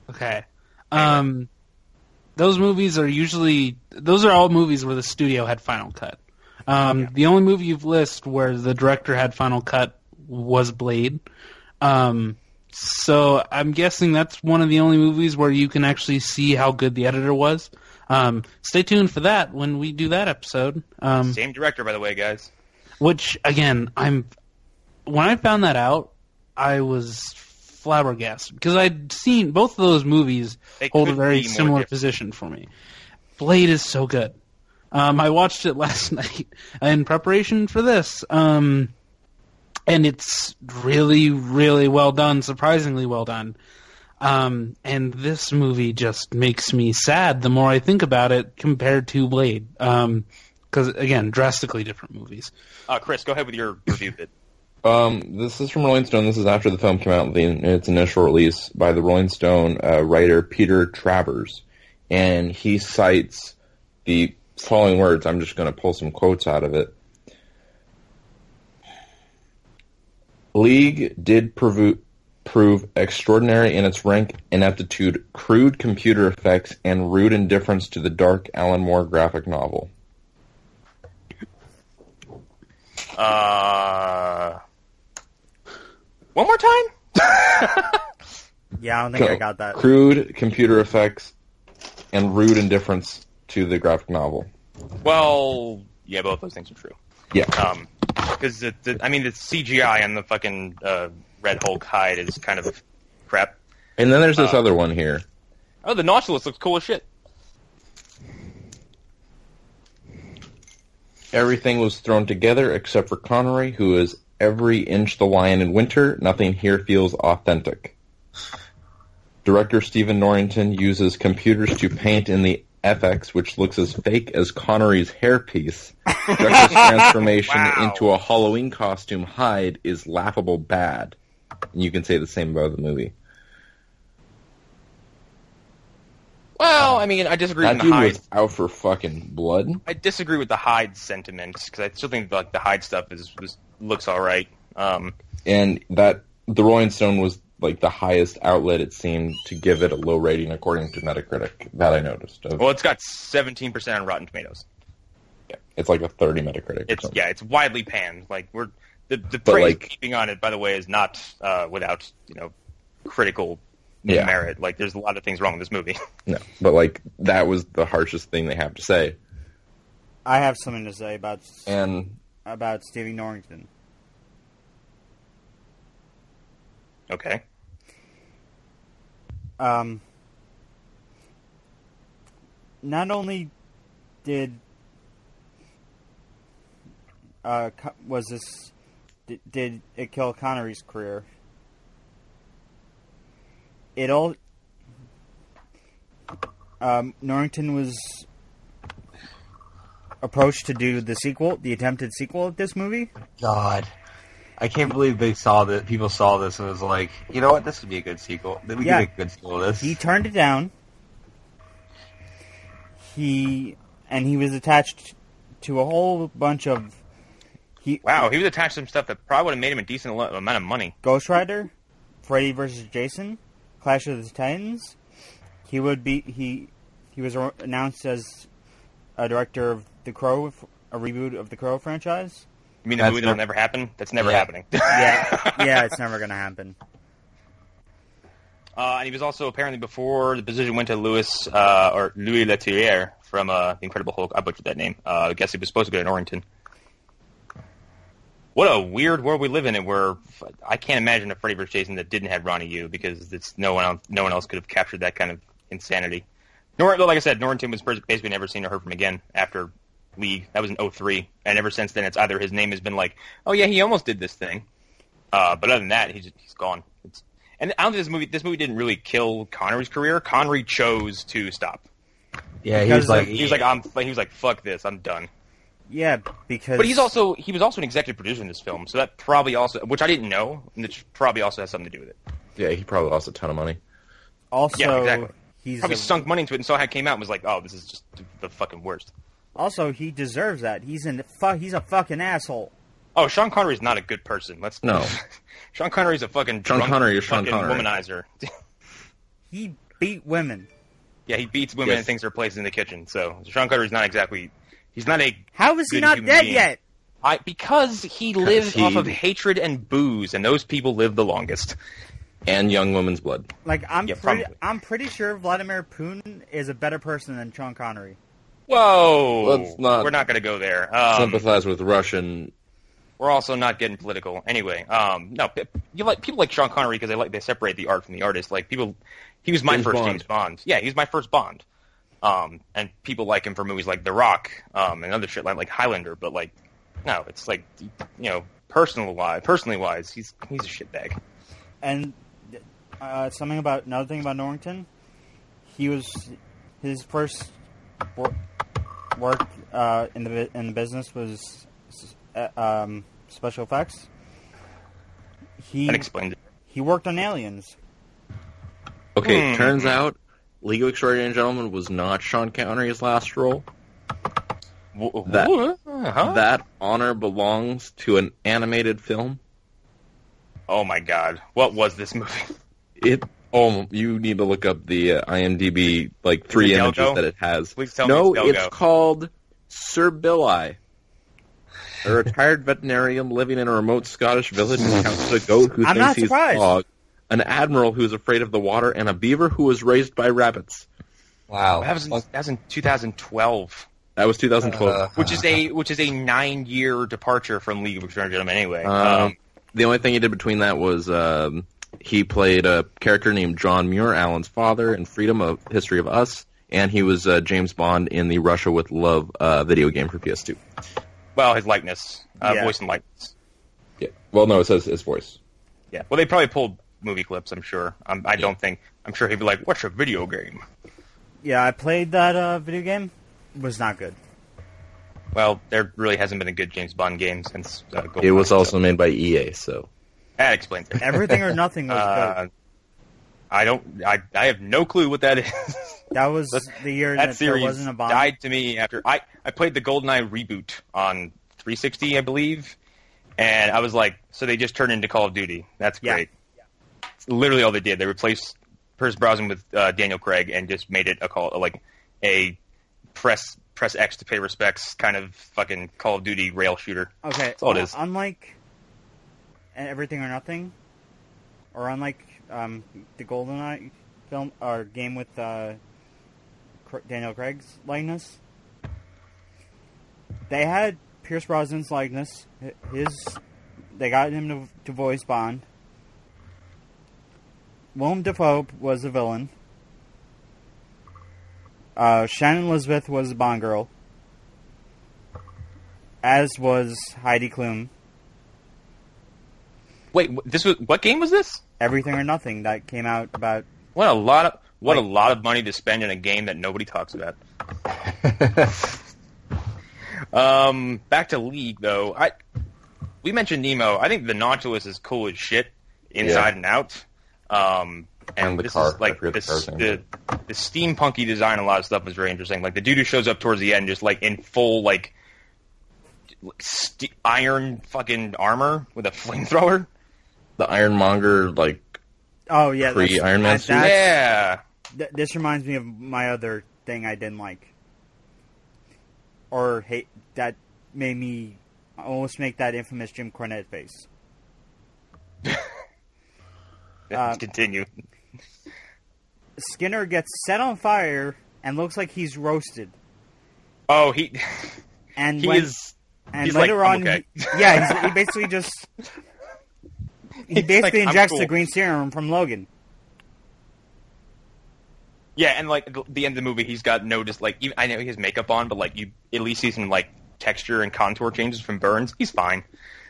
Okay. Those movies are usually... Those are all movies where the studio had final cut. The only movie you've listed where the director had final cut was Blade. So I'm guessing that's one of the only movies where you can actually see how good the editor was. Stay tuned for that when we do that episode. Same director, by the way, guys. Which, again, when I found that out, I was flabbergasted. Because I'd seen both of those movies They hold a couldn't very be more similar different. position for me. Blade is so good. I watched it last night in preparation for this. And it's really, really well done, surprisingly well done. And this movie just makes me sad the more I think about it compared to Blade. Because, again, drastically different movies. Chris, go ahead with your review bit. This is from Rolling Stone. This is after the film came out in its initial release by the Rolling Stone writer Peter Travers. And he cites the following words. I'm just going to pull some quotes out of it. League did prove extraordinary in its rank ineptitude, crude computer effects, and rude indifference to the dark Alan Moore graphic novel. One more time? Yeah, I don't think I got that. Crude computer effects and rude indifference to the graphic novel. Well, yeah, both those things are true. Yeah. Because, the CGI on the fucking Red Hulk hide is kind of crap. And then there's this other one here. Oh, the Nautilus looks cool as shit. Everything was thrown together except for Connery, who is every inch the lion in winter. Nothing here feels authentic. Director Stephen Norrington uses computers to paint in the FX, which looks as fake as Connery's hairpiece. Drexler's transformation into a Halloween costume hide is laughable bad. And you can say the same about the movie. Well, I mean, I disagree with That the dude Hyde. was out for fucking blood. I disagree with the Hyde sentiment because I still think like the Hyde stuff looks all right. And that the Rolling Stone was like the highest outlet it seemed to give it a low rating according to Metacritic. That I noticed. Well, it's got 17% on Rotten Tomatoes. Yeah, it's like a 30 Metacritic. It's widely panned. Like the praise like, keeping on it, by the way, is not without critical merit. Like there's a lot of things wrong with this movie. No, but like that was the harshest thing they have to say. I have something to say about Stevie Norrington. Okay. Not only did did it kill Connery's career, Norrington was approached to do the attempted sequel of this movie. God. I can't believe people saw this and was like, you know what, this would be a good sequel. We can make a good sequel of this. He turned it down. He was attached to a whole bunch of... He was attached to some stuff that probably would have made him a decent amount of money. Ghost Rider, Freddy vs. Jason, Clash of the Titans. He was announced as a director of The Crow, a reboot of the Crow franchise. You mean the movie that'll never happen? That's never happening. Yeah, it's never going to happen. And he was also apparently before the position went to Louis Leterrier from The Incredible Hulk. I butchered that name. I guess he was supposed to go to Norrington. What a weird world we live in, where I can't imagine a Freddy vs. Jason that didn't have Ronnie Yu, because no one else could have captured that kind of insanity. Like I said, Norrington was basically never seen or heard from again after League. That was in 2003, and ever since then, it's either his name has been like, oh yeah, he almost did this thing, but other than that, he's gone. And I don't think this movie didn't really kill Connery's career. Connery chose to stop. Yeah, he was like, fuck this, I'm done. Yeah, because... But he was also an executive producer in this film, so that probably also, which I didn't know, which probably also has something to do with it. Yeah, he probably lost a ton of money. Also, yeah, exactly. He's probably sunk money into it and saw how it came out and was like, oh, this is just the fucking worst. Also, he deserves that. He's a fucking asshole. Oh, Sean Connery's not a good person. No. Sean Connery's a fucking womanizer. He beat women. Yeah, he beats women and thinks they're places in the kitchen. So Sean Connery's not exactly... He's not a... How is he not dead being. yet? Because he lives off of hatred and booze, and those people live the longest. And young woman's blood. Like, I'm pretty sure Vladimir Putin is a better person than Sean Connery. Whoa! We're not going to go there. Sympathize with Russian. We're also not getting political. Anyway, no, people like Sean Connery because they separate the art from the artist. Like he was my first James Bond. Yeah, he's my first Bond. And people like him for movies like The Rock, and other shit like Highlander. But like, no, it's like, personally wise, he's a shitbag. And another thing about Norrington. His first work in the business was special effects. That explains it. He worked on Aliens. Okay, turns out League of Extraordinary Gentlemen was not Sean Connery's last role. That honor belongs to an animated film. Oh my god. What was this movie? You need to look up the IMDb, 3 images that it has. Please tell me it's called Sir Billy. A retired veterinarian living in a remote Scottish village encounters a goat who thinks he's a dog, an admiral who's afraid of the water, and a beaver who was raised by rabbits. Wow. That was in 2012. That was 2012. Which is a 9-year departure from League of Extraordinary Gentlemen anyway. The only thing he did between that was he played a character named John Muir, Alan's father, in Freedom of History of Us, and he was James Bond in the Russia with Love video game for PS2. Well, his likeness. Voice and likeness. Yeah. Well, no, it says his voice. Yeah. Well, they probably pulled movie clips, I'm sure. I'm sure he'd be like, what's a video game? Yeah, I played that video game. It was not good. Well, there really hasn't been a good James Bond game since GoldenEye. It was also made by EA, so... That explains it. Everything or Nothing was good. I have no clue what that is. That was the year that there wasn't a Bond. Died to me after... I played the GoldenEye reboot on 360, I believe, and I was like, so they just turned into Call of Duty. That's great. Yeah. It's literally all they did. They replaced Pierce Brosnan with Daniel Craig and just made it a press X to pay respects kind of fucking Call of Duty rail shooter. Okay. That's all it is. Unlike Everything or Nothing, or unlike the GoldenEye film or game with Daniel Craig's likeness, they had Pierce Brosnan's likeness. They got him to voice Bond. Willem Dafoe was the villain. Shannon Elizabeth was the Bond girl, as was Heidi Klum. Wait, what game was this? Everything or Nothing that came out about. What a lot of money to spend in a game that nobody talks about. Back to League though. We mentioned Nemo. I think the Nautilus is cool as shit inside and out. And this is the steampunky design. A lot of stuff was very interesting. Like the dude who shows up towards the end, just in full iron fucking armor with a flamethrower. The Ironmonger, oh yeah, pre-Iron Man suit. Yeah. This reminds me of my other thing I didn't like, or hate, that made me almost make that infamous Jim Cornette face. Continue. Skinner gets set on fire and looks like he's roasted. Oh, and he's later on, okay. he basically just injects the green serum from Logan. Yeah, and the end of the movie, he's got no I know he has makeup on, but you at least see some texture and contour changes from burns. He's fine.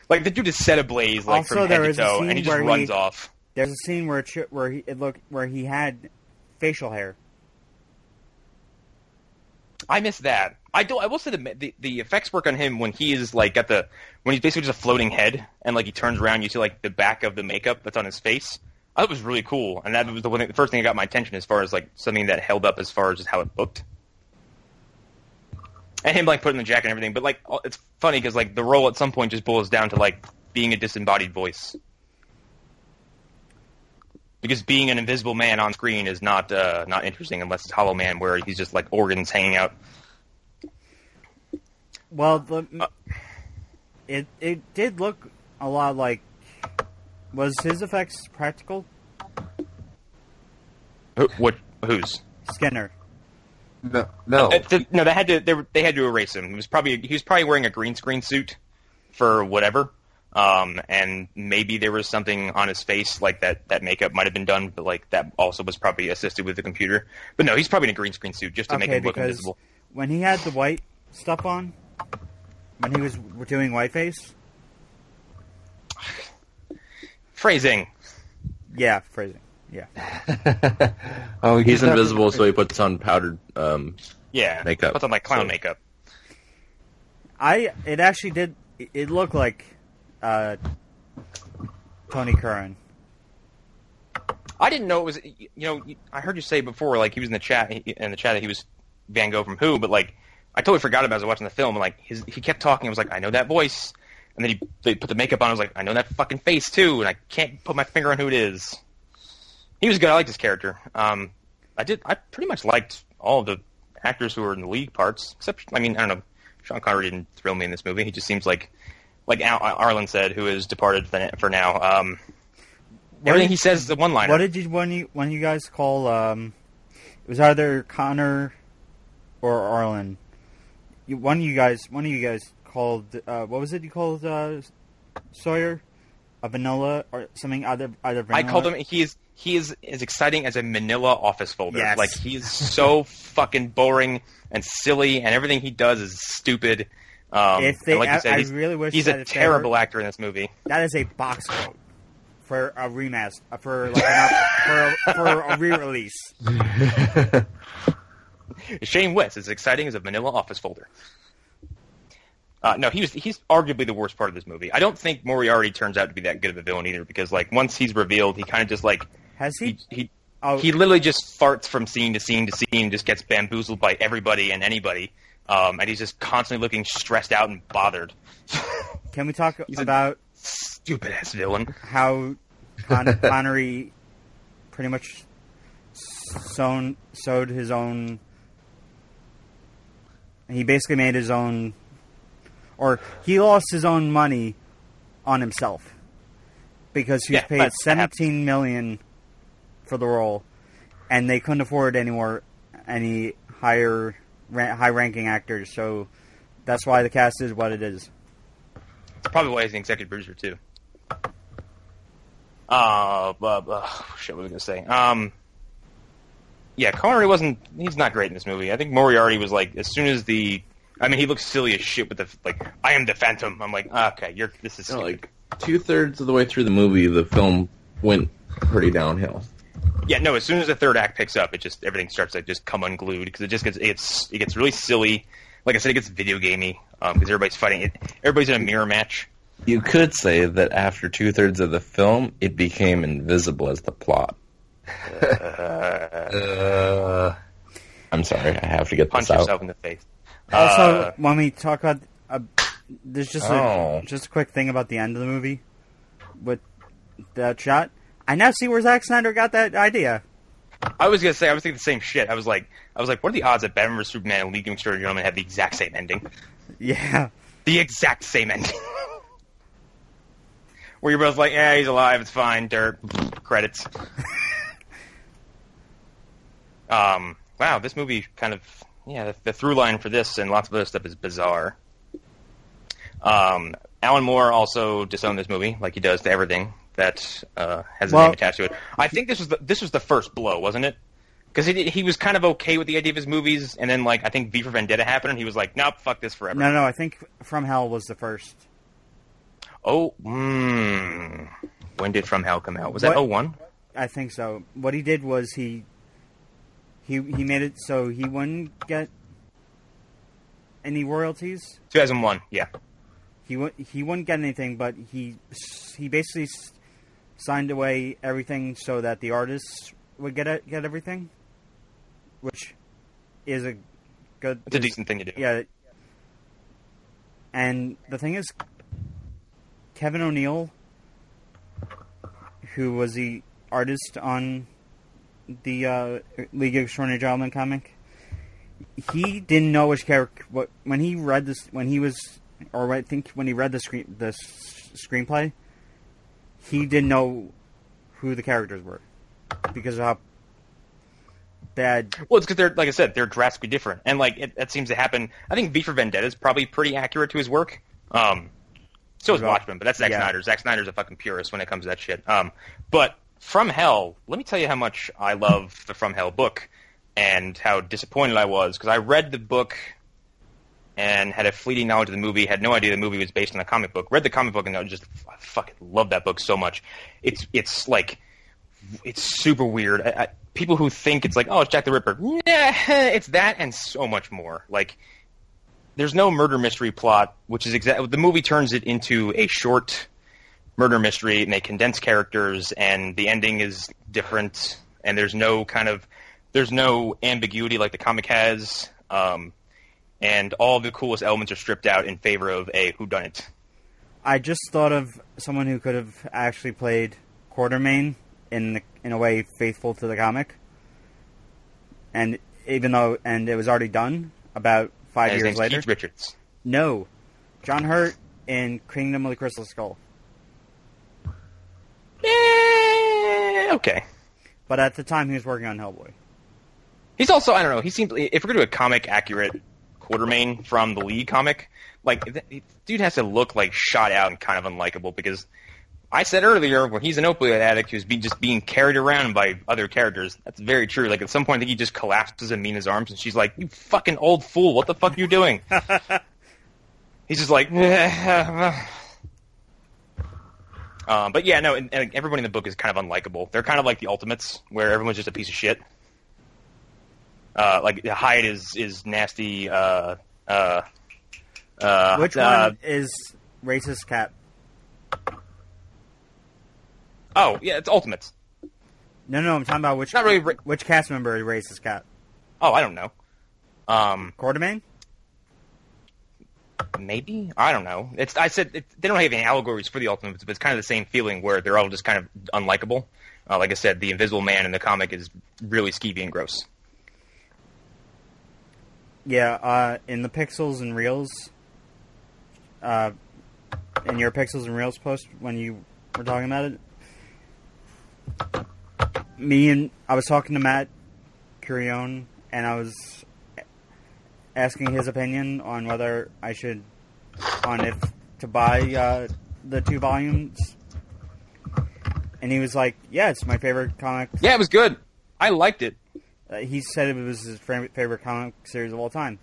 The dude is set ablaze also, from head to toe, and he just runs off. There's a scene where he had facial hair. I missed that. I will say the effects work on him when he is when he's basically just a floating head and he turns around, you see the back of the makeup that's on his face. I thought it was really cool, and that was the first thing that got my attention as far as something that held up as far as just how it looked. And him putting the jacket and everything, but it's funny because the role at some point just boils down to being a disembodied voice. Because being an invisible man on screen is not interesting unless it's Hollow Man, where he's just organs hanging out. Well, it did look a lot like. Was his effects practical? Whose? Skinner. No. No, they had to erase him. He was probably wearing a green screen suit for whatever. And maybe there was something on his face that makeup might have been done, but that also was probably assisted with the computer. But no, he's probably in a green screen suit just to make him look invisible. When he had the white stuff on, when he was doing whiteface. Phrasing. Yeah, phrasing. Yeah. Oh, He's invisible, so he puts on powdered Yeah, makeup. puts on like clown So- makeup. It actually did. It looked like Tony Curran. I didn't know it was. I heard you say before, like he was in the chat that he was Van Gogh from Who, but like I totally forgot about it as I was watching the film. And like he kept talking. I was like, I know that voice. And then they put the makeup on. I was like, I know that fucking face too, and I can't put my finger on who it is. He was good. I liked his character. I pretty much liked all of the actors who were in the lead parts, except I don't know. Sean Connery didn't thrill me in this movie. He just seems like Arlen said, who is departed for now. Everything he says is a one-liner. What did you guys call? It was either Connor or Arlen. One of you guys called. What was it you called Sawyer? A vanilla or something? Either vanilla. I called him. He is as exciting as a Manila office folder. Yes. Like he's so fucking boring and silly, and everything he does is stupid. If they, and like you said, I really wish he's that a if terrible actor in this movie. That is a box quote for a remaster, for a re-release. Shane West is as exciting as a Manila office folder. No, he's arguably the worst part of this movie. I don't think Moriarty turns out to be that good of a villain either, because like once he's revealed, he kind of just like Has he? He literally just farts from scene to scene to scene, just gets bamboozled by everybody and anybody, and he's just constantly looking stressed out and bothered. Can we talk He's about stupid ass villain? how Connery pretty much sowed his own? He basically made his own, or he lost his own money on himself because he was paid $17 million for the role, and they couldn't afford any high-ranking actors. So that's why the cast is what it is. It's probably why he's an executive producer too. Shit, what was I gonna say? Yeah, Connery he's not great in this movie. I think Moriarty was like, as soon as he looks silly as shit with the, like, I am the Phantom. I'm like, okay, this is stupid. Like 2/3 of the way through the movie, the film went pretty downhill. Yeah, no, as soon as the third act picks up, everything starts to just come unglued, because it gets really silly. Like I said, it gets video gamey, because everybody's fighting. Everybody's in a mirror match. You could say that after 2/3 of the film, it became invisible as the plot. I'm sorry, I have to get Punch this out. yourself in the face. Also, when we talk about, there's just Oh. a quick thing about the end of the movie with that shot. I now see where Zack Snyder got that idea. I was gonna say, I was thinking the same shit. I was like, what are the odds that Batman vs Superman and League of Extraordinary Gentlemen have the exact same ending? Yeah. The exact same ending. Where you're both like, yeah, he's alive, it's fine, dirt, credits. Wow, this movie kind of, the through line for this and lots of other stuff is bizarre. Alan Moore also disowned this movie, like he does to everything that has a name attached to it. I think this was the first blow, wasn't it? Because he was kind of okay with the idea of his movies, and then like I think V for Vendetta happened, and he was like, nope, fuck this forever. No, I think From Hell was the first. Oh, when did From Hell come out? Was that 01? I think so. What he did was he made it so he wouldn't get any royalties. 2001, yeah. He wouldn't get anything, but he basically signed away everything so that the artists would get everything, which is a good. It's a decent thing to do. Yeah. And the thing is, Kevin O'Neill, who was the artist on the League of Extraordinary Gentlemen comic, he didn't know which character. When he read this, when he read the screenplay, he didn't know who the characters were because of how bad. Well, it's because they're, like I said, they're drastically different, and like that seems to happen. I think V for Vendetta is probably pretty accurate to his work. So is Watchmen, but that's Zack Snyder. Zack Snyder's a fucking purist when it comes to that shit. But From Hell, let me tell you how much I love the From Hell book and how disappointed I was, because I read the book and had a fleeting knowledge of the movie, had no idea the movie was based on a comic book. Read the comic book and I fucking love that book so much. It's like it's super weird. People who think it's like, oh, it's Jack the Ripper. Yeah, it's that and so much more. Like, there's no murder mystery plot, which is exactly the movie turns it into a short murder mystery, and they condense characters, and the ending is different, and there's no ambiguity like the comic has, and all the coolest elements are stripped out in favor of a whodunit. I just thought of someone who could have actually played Quartermain in a way faithful to the comic, and it was already done about 5 years later. Keith Richards. No, John Hurt in Kingdom of the Crystal Skull. Okay. But at the time, he was working on Hellboy. He's also, I don't know, he seems, if we're going to do a comic-accurate Quartermain from the League comic, like, dude has to look, like, shot out and kind of unlikable, because I said earlier, when he's an opioid addict who's just being carried around by other characters, that's very true. Like, at some point, I think he just collapses in Mina's arms, and she's like, you fucking old fool, what the fuck are you doing? He's just like, but yeah, no, and everybody in the book is kind of unlikable. They're kind of like the Ultimates, where everyone's just a piece of shit. Like, Hyde is nasty, Which one is Racist Cat? Oh, yeah, it's Ultimates. No, I'm talking about which. Not really. Which cast member is Racist Cat? Oh, I don't know. Quartermain? Maybe? I don't know. They don't have any allegories for the Ultimates, but it's kind of the same feeling where they're all just kind of unlikable. Like I said, the Invisible Man in the comic is really skeevy and gross. Yeah, in the Pixels and Reels, in your Pixels and Reels post when you were talking about it, I was talking to Matt Curione, and I was asking his opinion on whether if to buy the 2 volumes, and he was like, "Yeah, it's my favorite comic." Yeah, it was good. I liked it. He said it was his favorite comic series of all time.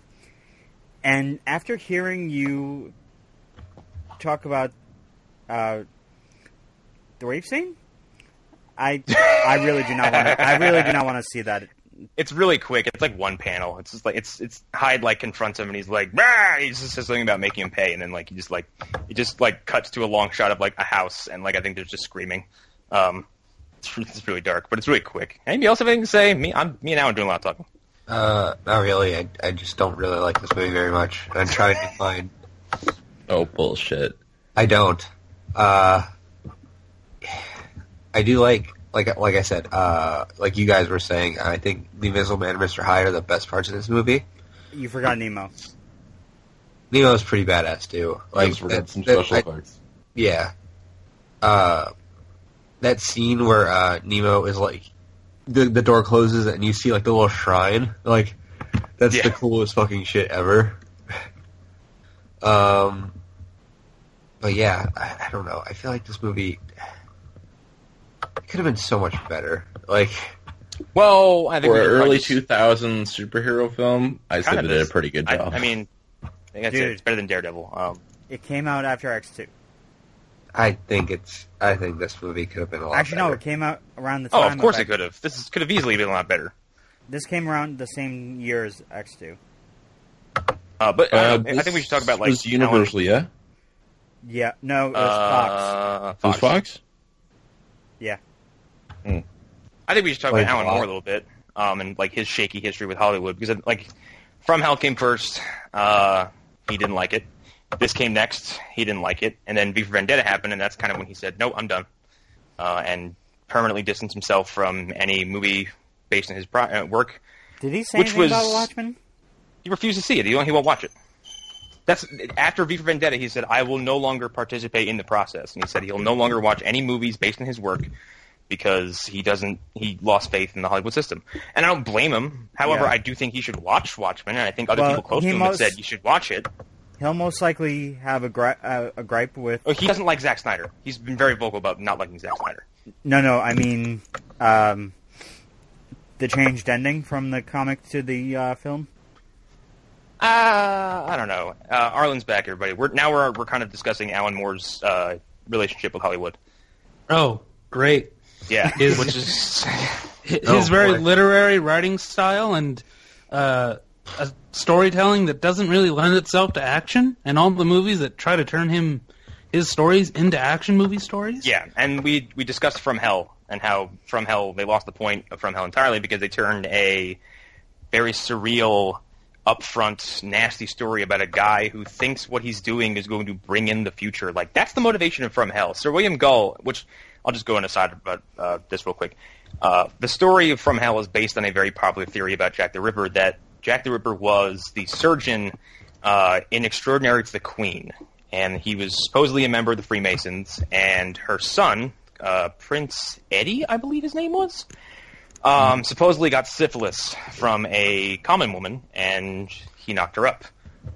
And after hearing you talk about the rape scene, I really do not want to. I really do not want to see that. It's really quick. It's like one panel. It's just like it's Hyde like confronts him and he's like, "Bah!" He just says something about making him pay, and then like it just cuts to a long shot of like a house, and like I think there's just screaming. It's really dark, but it's really quick. Anybody else have anything to say? Me and Alan doing a lot of talking. Not really. I just don't really like this movie very much. I'm trying to find. Oh, bullshit. I don't. I do like I said, like you guys were saying, I think The Invisible Man and Mr. Hyde are the best parts of this movie. You forgot Nemo. Nemo's pretty badass too. Like some special effects. Yeah. That scene where Nemo is like the door closes and you see like the little shrine, like that's the coolest fucking shit ever. But yeah, I don't know. I feel like this movie could have been so much better. Like, well, I think for an early 2000s superhero film, I said it did a pretty good job. I mean, I think it's better than Daredevil. It came out after X2. I think this movie could have been a lot better. No, it came out around the time. Oh, of course it could have. This could have easily been a lot better. This came around the same year as X2. But I think we should talk about like was Universal, yeah? Yeah, no, it was Fox. It was Fox? Yeah. I think we should talk about Alan Moore a little bit, and like his shaky history with Hollywood, because like From Hell came first, he didn't like it. This came next, he didn't like it, and then V for Vendetta happened, and that's kind of when he said, "No, I'm done," and permanently distanced himself from any movie based on his work. Did he say anything about Watchmen? He refused to see it. He won't watch it. That's after V for Vendetta. He said, "I will no longer participate in the process," and he said he'll no longer watch any movies based on his work because he lost faith in the Hollywood system. And I don't blame him. However, I do think he should watch Watchmen, and I think other people close to him have said you should watch it. He'll most likely have a gripe with... Oh, he doesn't like Zack Snyder. He's been very vocal about not liking Zack Snyder. No, I mean the changed ending from the comic to the film. I don't know. Arlen's back, everybody. We're kind of discussing Alan Moore's relationship with Hollywood. Oh, great. Yeah, His- which is his very literary writing style and a storytelling that doesn't really lend itself to action, and all the movies that try to turn his stories into action movie stories. yeah. And we discussed From Hell and how From Hell they lost the point of From Hell entirely because they turned a very surreal, upfront, nasty story about a guy who thinks what he's doing is going to bring in the future. Like, that's the motivation of From Hell. Sir William Gull, which I'll just go on aside about this real quick. The story of From Hell is based on a very popular theory about Jack the Ripper, that Jack the Ripper was the surgeon in Extraordinary to the Queen. And he was supposedly a member of the Freemasons, and her son, Prince Eddie, I believe his name was, supposedly got syphilis from a common woman, and he knocked her up,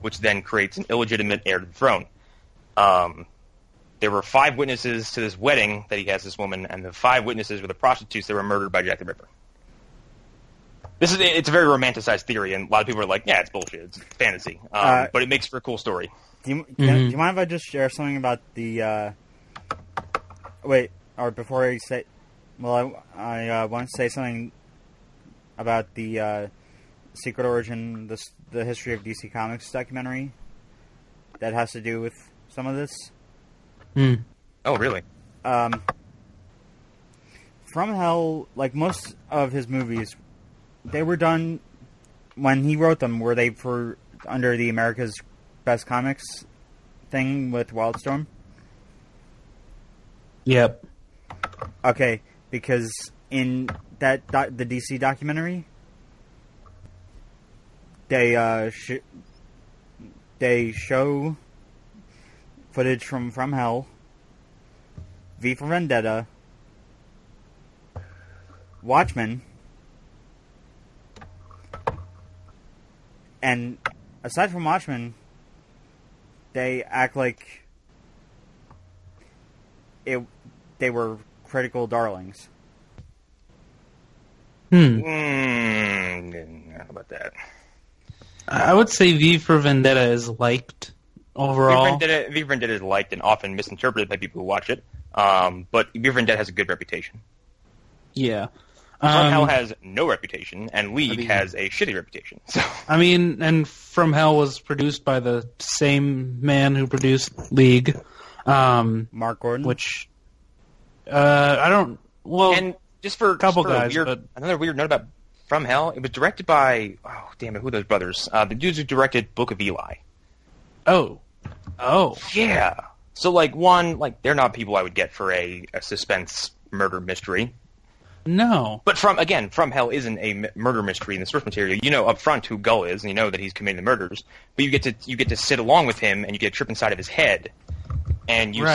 which then creates an illegitimate heir to the throne. There were 5 witnesses to this wedding that he has this woman, and the 5 witnesses were the prostitutes that were murdered by Jack the Ripper. It's a very romanticized theory, and a lot of people are like, yeah, it's bullshit, it's fantasy. But it makes for a cool story. Do you mind if I just share something about the... Wait, or before I say... Well, I want to say something about the Secret Origin, the History of DC Comics documentary that has to do with some of this. Oh, really? From Hell, like most of his movies, they were done when he wrote them. Were they for under the America's Best Comics thing with Wildstorm? Yep. Okay, because in that the DC documentary, they show footage from Hell, V for Vendetta, Watchmen, and aside from Watchmen, they act like they were critical darlings. How about that? I would say V for Vendetta is liked overall. V for Vendetta is liked and often misinterpreted by people who watch it, but V for Vendetta has a good reputation. Yeah. From Hell has no reputation, and League has a shitty reputation. So. I mean, and From Hell was produced by the same man who produced League. Mark Gordon? Which, I don't... Well, and just for, couple just for guys, but... another weird note about From Hell, it was directed by... Oh, damn it, who are those brothers? The dudes who directed Book of Eli. Oh. Yeah. So, like, they're not people I would get for a suspense murder mystery. No. But From Hell isn't a murder mystery in the source material. You know up front who Gull is, and you know that he's committing the murders. But you get to sit along with him, and you get a trip inside of his head, and you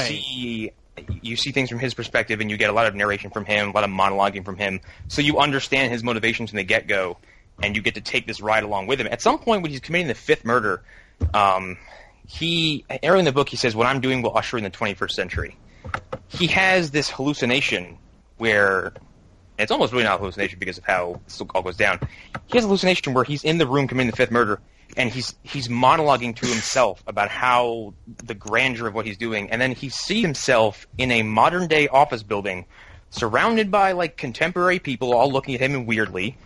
see things from his perspective, and you get a lot of narration from him, a lot of monologuing from him. So you understand his motivations from the get-go, and you get to take this ride along with him. At some point when he's committing the 5th murder, early in the book he says, "What I'm doing will usher in the 21st century." He has this hallucination where... It's almost really not a hallucination because of how this all goes down. He has a hallucination where he's in the room committing the 5th murder, and he's monologuing to himself about how the grandeur of what he's doing, and then he sees himself in a modern-day office building surrounded by, like, contemporary people all looking at him weirdly,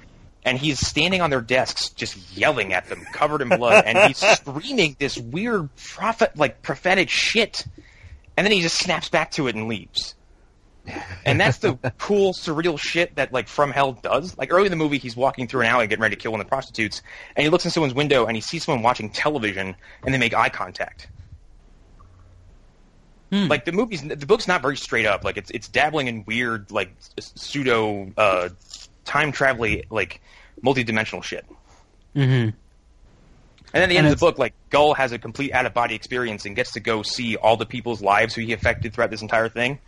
and he's standing on their desks just yelling at them, covered in blood, and he's screaming this weird prophetic shit, and then he just snaps back to it and leaves. And that's the cool, surreal shit that, like, From Hell does. Like, early in the movie, he's walking through an alley getting ready to kill one of the prostitutes, and he looks in someone's window, and he sees someone watching television, and they make eye contact. Like, the book's not very straight up. Like, it's dabbling in weird, like, pseudo, time-traveling, like, multi-dimensional shit. Mm-hmm. And then at the end of the book, like, Gull has a complete out-of-body experience and gets to go see all the people's lives who he affected throughout this entire thing.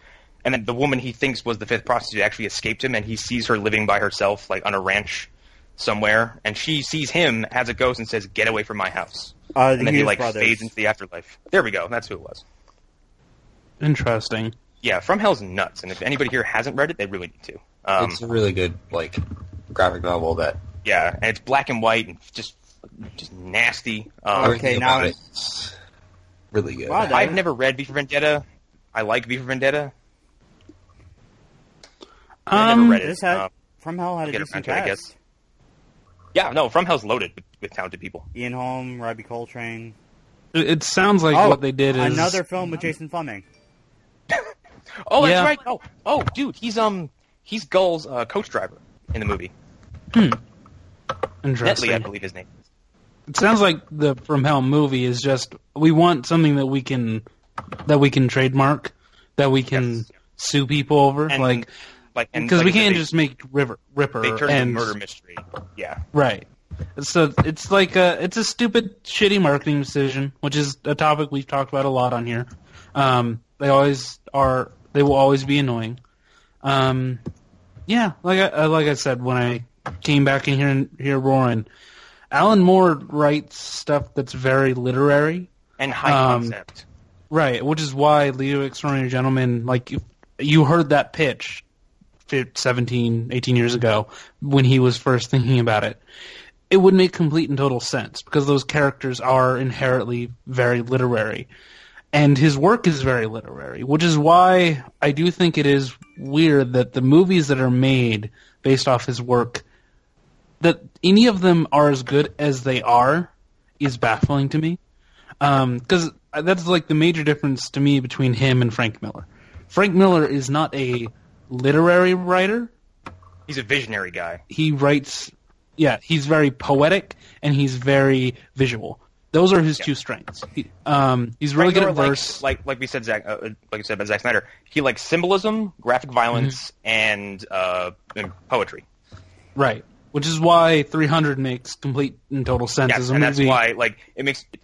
And then the woman he thinks was the 5th prostitute actually escaped him, and he sees her living by herself, like, on a ranch somewhere. And she sees him as a ghost and says, "Get away from my house." And then he, like, fades into the afterlife. There we go. That's who it was. Interesting. Yeah, From Hell's nuts. And if anybody here hasn't read it, they really need to. It's a really good, like, graphic novel that... Yeah, and it's black and white and just nasty. Okay, now... It's really good. Wow, I've never read V for Vendetta. I like V for Vendetta. I never read it. This had From Hell had a get decent around to it, I cast. guess. Yeah, no, From Hell's loaded with talented people. Ian Holm, Robbie Coltrane. It sounds like what they did is another film with Jason Fleming. Oh, that's Yeah. right. Oh, dude, he's Gull's coach driver in the movie. interesting. Netley, I believe his name. It sounds like the From Hell movie is just we want something that we can trademark, that we can sue people over, And, because we can't just make Ripper They turned it and into murder mystery. Yeah. right. So it's like it's a stupid, shitty marketing decision, which is a topic we've talked about a lot on here. They always are. They will always be annoying. Yeah, like I said when I came back in here roaring, Alan Moore writes stuff that's very literary And high concept. right? Which is why Leo Extraordinary Gentleman, like you heard that pitch 17, 18 years ago when he was first thinking about it. It would make complete and total sense because those characters are inherently very literary. And his work is very literary, which is why I do think it is weird that the movies that are made based off his work, that any of them are as good as they are, is baffling to me. Because that's like the major difference to me between him and Frank Miller. Frank Miller is not a literary writer. He's a visionary guy. He writes, he's very poetic and he's very visual. Those are his two strengths. He's really good at verse. Like we said, like you said about Zack Snyder, he likes symbolism, graphic violence, and poetry. Right. Which is why 300 makes complete and total sense as a and movie. that's why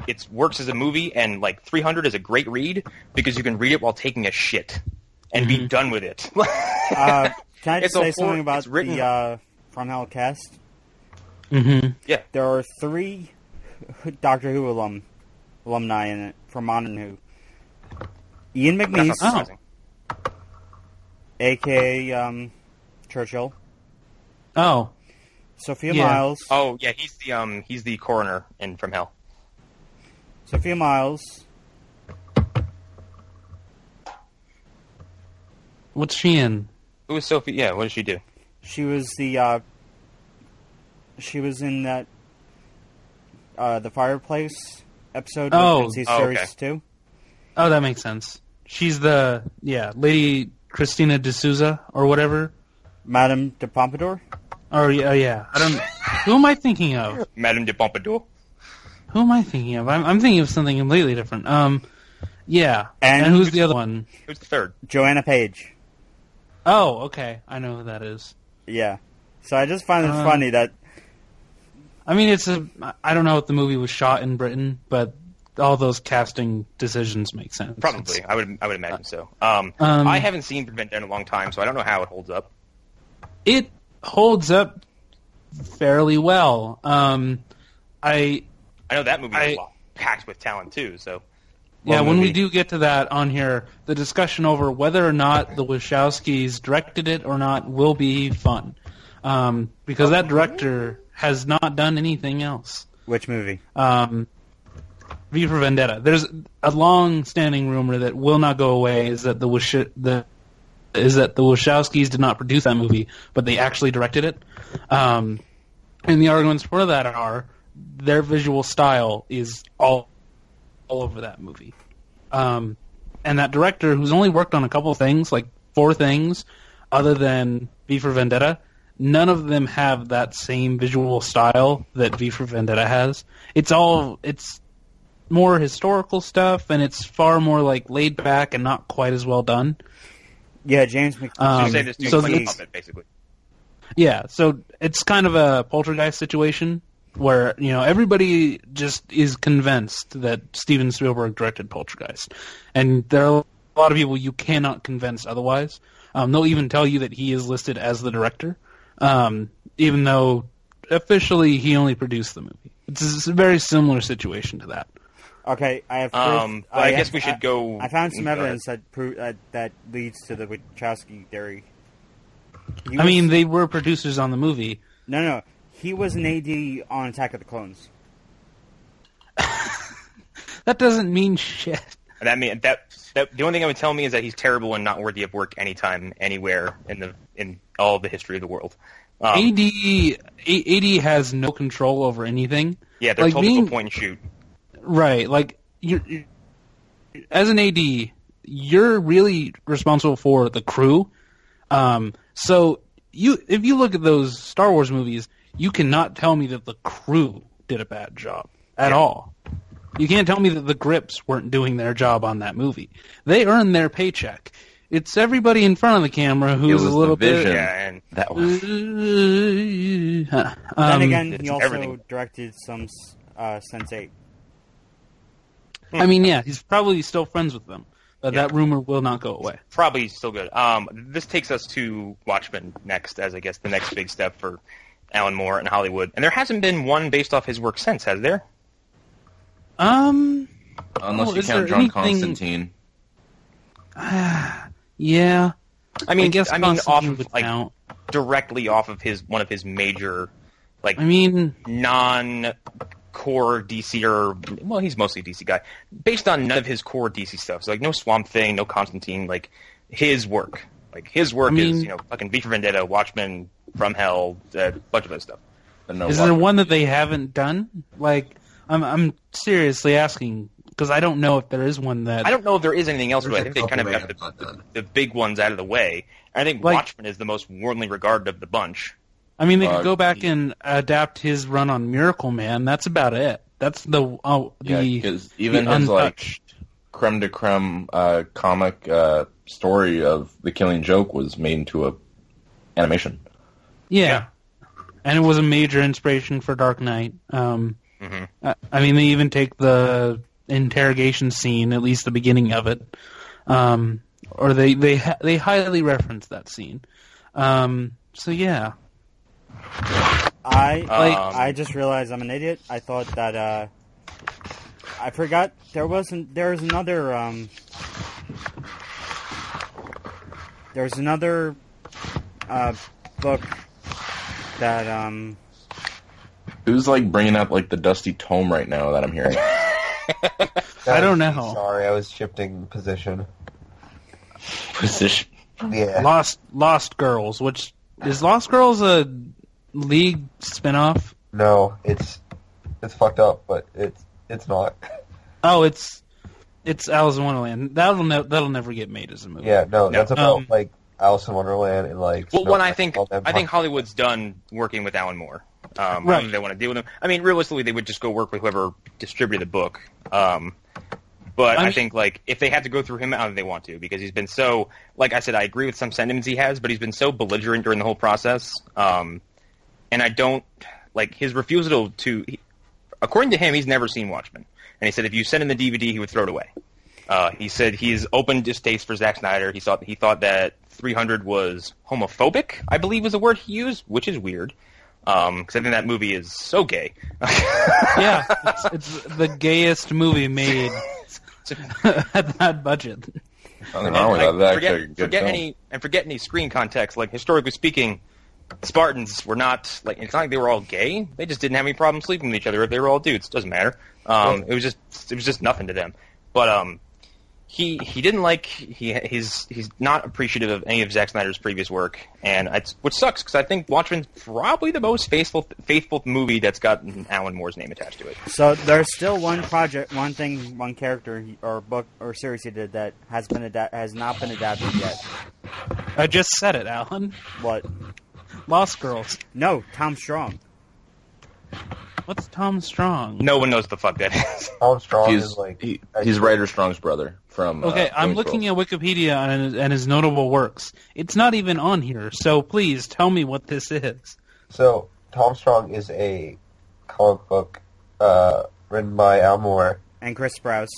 it works as a movie, and 300 is a great read because you can read it while taking a shit and be done with it. Can I just say something about the From Hell cast? Mm-hmm. Yeah. There are 3 Doctor Who alumni in it from Modern Who. Ian That's not McNeice, surprising. a.k.a. Churchill. Oh. Sophia Yeah. Miles. Oh yeah, he's the coroner in From Hell. Sophia Miles. What's she in? Who is Sophie? Yeah, what did she do? She was she was in that the Fireplace episode of Series 2. Oh, that makes sense. She's the Lady Christina D'Souza or whatever. Madame de Pompadour. Oh yeah. I don't. Who am I thinking of? Madame de Pompadour. Who am I thinking of? I'm thinking of something completely different. Yeah. And who's the other one? Who's the third? Joanna Page. Oh, okay. I know who that is. Yeah. So I just find it funny that. I mean, I don't know if the movie was shot in Britain, but all those casting decisions make sense. Probably, I would imagine so. I haven't seen Vendetta in a long time, so I don't know how it holds up. It holds up fairly well. I know that movie was packed with talent too. So when we do get to that on here, the discussion over whether or not the Wachowskis directed it or not will be fun, because that director has not done anything else. Which movie? V for Vendetta. There's a long-standing rumor that will not go away is that the Wachowskis did not produce that movie, but they actually directed it. And the arguments for that are their visual style is all over that movie. And that director, who's only worked on a couple of things, like 4 things, other than V for Vendetta, none of them have that same visual style that V for Vendetta has. It's more historical stuff, and it's far more laid back and not quite as well done. Yeah, James McNeice. you say this too much of it, basically. Yeah, so it's kind of a Poltergeist situation where everybody just is convinced that Steven Spielberg directed Poltergeist, and there are a lot of people you cannot convince otherwise. They'll even tell you that he is listed as the director, even though officially he only produced the movie. It's a very similar situation to that. Okay, I have. I guess we should go. I found some evidence that leads to the Wachowski theory. I mean, they were producers on the movie. No. He was an AD on Attack of the Clones. That doesn't mean shit. And that mean that the only thing it would tell me is that he's terrible and not worthy of work anytime, anywhere in all the history of the world. AD has no control over anything. Yeah, they're told to go point and shoot. Right, like you as an AD, you're really responsible for the crew. So if you look at those Star Wars movies, you cannot tell me that the crew did a bad job at all. You can't tell me that the grips weren't doing their job on that movie. They earned their paycheck. It's everybody in front of the camera who's a little bit. Yeah, and that was. Then again, he also directed some Sense8. I mean, yeah, he's probably still friends with them, but that rumor will not go away. Probably still good. This takes us to Watchmen next, as I guess the next big step for Alan Moore and Hollywood. And there hasn't been one based off his work since, has there? Unless you count John Constantine. Yeah. I mean, off of directly off of one of his major, non-core DC he's mostly a DC guy, based on none of his core DC stuff. So no Swamp Thing, no Constantine, his work. His work is fucking V for Vendetta, Watchmen, From Hell, a bunch of other stuff. Is there one that they haven't done? I'm seriously asking because I don't know if there is one that. I don't know if there is anything else, but I think they kind of got the big ones out of the way. I think Watchmen is the most warmly regarded of the bunch. I mean, they could go back and adapt his run on Miracle Man. That's about it. That's because even his creme de creme comic story of The Killing Joke was made into a animation. Yeah. And it was a major inspiration for Dark Knight. I mean, they even take the interrogation scene, at least the beginning of it, or they highly reference that scene. So yeah. I just realized I'm an idiot. I thought that I forgot there was another book that Who's bringing up the Dusty Tome right now that I'm hearing? I don't know. Sorry, I was shifting position. Yeah. Lost Girls, which is Lost Girls a League spinoff? No, it's fucked up, but it's not. Oh, it's Alice in Wonderland. That'll never get made as a movie. Yeah, no. That's about Alice in Wonderland and I think Hollywood's done working with Alan Moore. Right. They want to deal with him. I mean, realistically, they would just go work with whoever distributed the book. But I think if they had to go through him, I don't think they want to, because he's been so. Like I said, I agree with some sentiments he has, but he's been so belligerent during the whole process. And I don't his refusal to. According to him, he's never seen Watchmen, and he said if you send him the DVD, he would throw it away. He said he's open distaste for Zack Snyder. He thought that 300 was homophobic, I believe was the word he used, which is weird. Because I think that movie is so gay. Yeah, it's the gayest movie made at that budget. Nothing wrong with that. Forget any screen context. Historically speaking, Spartans were not it's not like they were all gay. They just didn't have any problem sleeping with each other if they were all dudes. Doesn't matter. It was just nothing to them. But he didn't he's not appreciative of any of Zack Snyder's previous work, and which sucks because I think Watchmen's probably the most faithful movie that's got Alan Moore's name attached to it. So there's still one project, one character or book or series he did that has not been adapted yet. I just said it, Alan. What? Lost Girls. No, Tom Strong. What's Tom Strong? No one knows the fuck that is. Tom Strong he's Ryder Strong's brother from. Okay, I'm looking at Wikipedia and his notable works. It's not even on here, so please tell me what this is. So Tom Strong is a comic book written by Al Moore and Chris Sprouse.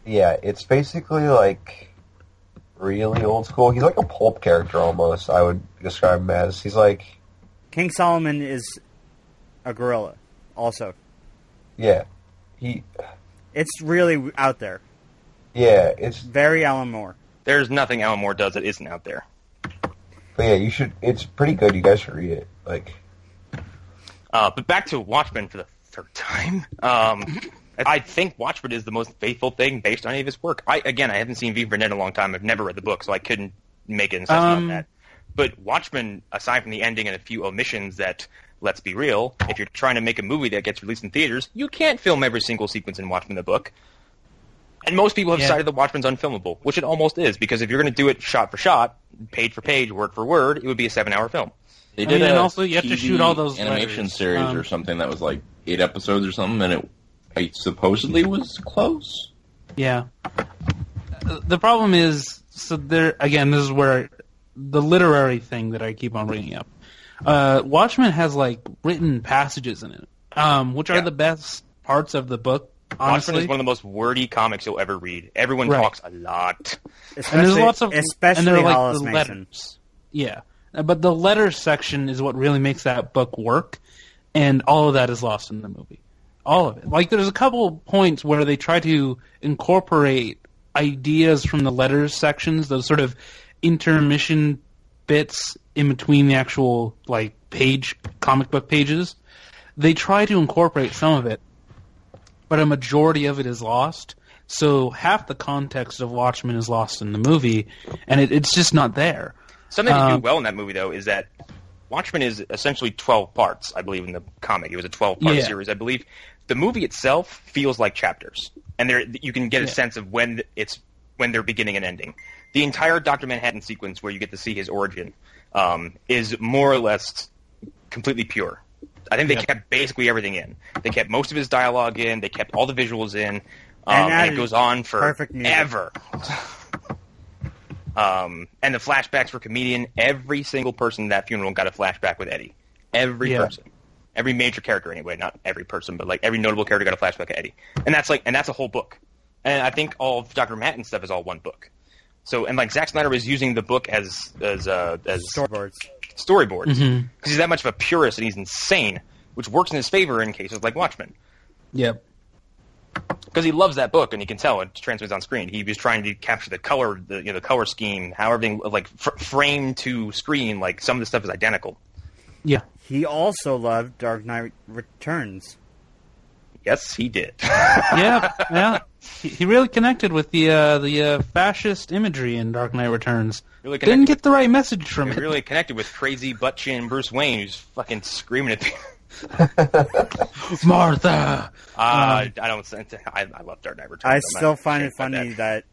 Yeah, it's basically really old school. He's like a pulp character almost. I would describe him as. He's King Solomon is a gorilla. Also. Yeah. It's really out there. Yeah, it's very Alan Moore. There's nothing Alan Moore does that isn't out there. But yeah, you should. It's pretty good. You guys should read it. But back to Watchmen for the third time. I think Watchmen is the most faithful thing based on any of his work. I haven't seen V for Vendetta in a long time. I've never read the book, so I couldn't make an assessment on that. But Watchmen, aside from the ending and a few omissions that, let's be real, if you're trying to make a movie that gets released in theaters, you can't film every single sequence in Watchmen the book. And most people have decided that Watchmen's unfilmable, which it almost is, because if you're going to do it shot for shot, page for page, word for word, it would be a 7-hour film. They did and also you have to shoot all those animation letters. series or something that was like 8 episodes or something, and it supposedly was close. Yeah. The problem is, so there again, this is where the literary thing that I keep on bringing up. Watchmen has like written passages in it, which are the best parts of the book. Honestly. Watchmen is one of the most wordy comics you'll ever read. Everyone talks a lot, and there's lots of, especially and they're like Hollis the Mason. letters. Yeah, but the letters section is what really makes that book work, and all of that is lost in the movie. All of it. Like, there's a couple points where they try to incorporate ideas from the letters sections, those sort of intermission bits in between the actual, like, comic book pages. They try to incorporate some of it, but a majority of it is lost. So half the context of Watchmen is lost in the movie, and it's just not there. Something they do well in that movie, though, is that Watchmen is essentially 12 parts, I believe, in the comic. It was a 12-part series, I believe. The movie itself feels like chapters, and you can get a sense of when they're beginning and ending. The entire Dr. Manhattan sequence, where you get to see his origin, is more or less completely pure. I think they kept basically everything in. They kept most of his dialogue in. They kept all the visuals in. And it goes on for ever. And the flashbacks were comedian. Every single person in that funeral got a flashback with Eddie. Every person. Every major character, anyway. Not every person, but like every notable character got a flashback of Eddie. And that's a whole book. And I think all of Dr. Manhattan stuff is all one book. So, and like Zack Snyder was using the book as storyboards. Mm-hmm. Because he's that much of a purist and he's insane, which works in his favor in cases like Watchmen. Yep. Because he loves that book, and he can tell it transmits on screen. He was trying to capture the color, the color scheme, how everything like frame to screen. Like some of the stuff is identical. Yeah. He also loved Dark Knight Returns. Yes, he did. Yeah. He really connected with the fascist imagery in Dark Knight Returns. Really didn't get the right message from it. Really connected with crazy butt chin Bruce Wayne, who's fucking screaming at people. Martha. I love Dark Knight Returns. I still find it funny that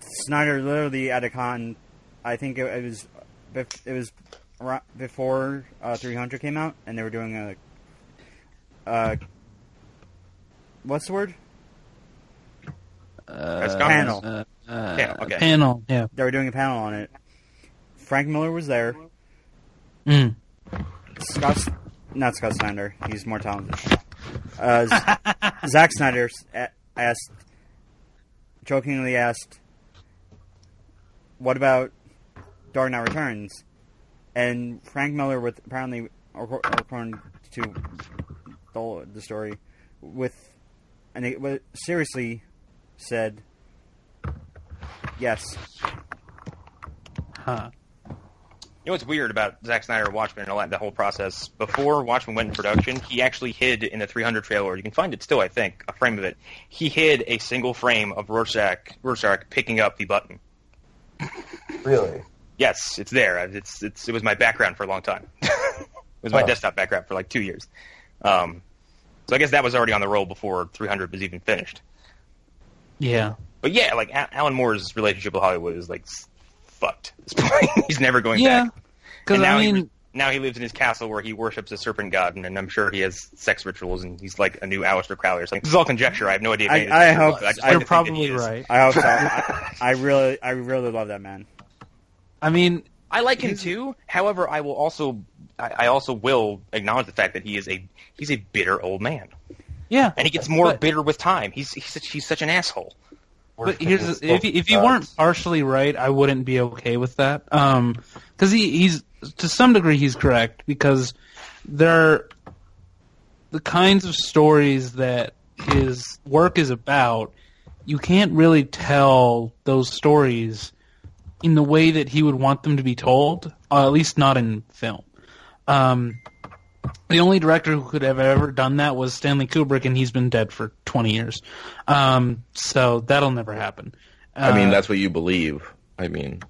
Snyder literally at a con. I think it was before 300 came out, and they were doing a what's the word? Panel. Panel. Yeah. They were doing a panel on it. Frank Miller was there. Not Scott Snyder. He's more talented. Zack Snyder jokingly asked, "What about Dark Knight Returns?" And Frank Miller, apparently according to the story, seriously said, "Yes." Huh. You know what's weird about Zack Snyder, Watchmen, and all that, the whole process? Before Watchmen went in production, he actually hid in the 300 trailer. You can find it still, I think, a frame of it. He hid a single frame of Rorschach picking up the button. Really? Yes, it's there. It was my background for a long time. It was my desktop background for like 2 years. So I guess that was already on the roll before 300 was even finished. Yeah. But yeah, like Alan Moore's relationship with Hollywood is like fucked at this point. He's never going back. Because now he lives in his castle where he worships a serpent god, and I'm sure he has sex rituals, and he's like a new Aleister Crowley or something. This is all conjecture. I have no idea. I hope you're probably right. I hope so. I really love that man. I mean, I like him too. However, I also will acknowledge the fact that he's a bitter old man. Yeah, and he gets more bitter with time. He's such an asshole. But if you weren't partially right, I wouldn't be okay with that. Because he's to some degree he's correct, because they're the kinds of stories that his work is about. You can't really tell those stories in the way that he would want them to be told, at least not in film. The only director who could have ever done that was Stanley Kubrick, and he's been dead for 20 years. So that'll never happen. I mean, that's what you believe. I mean,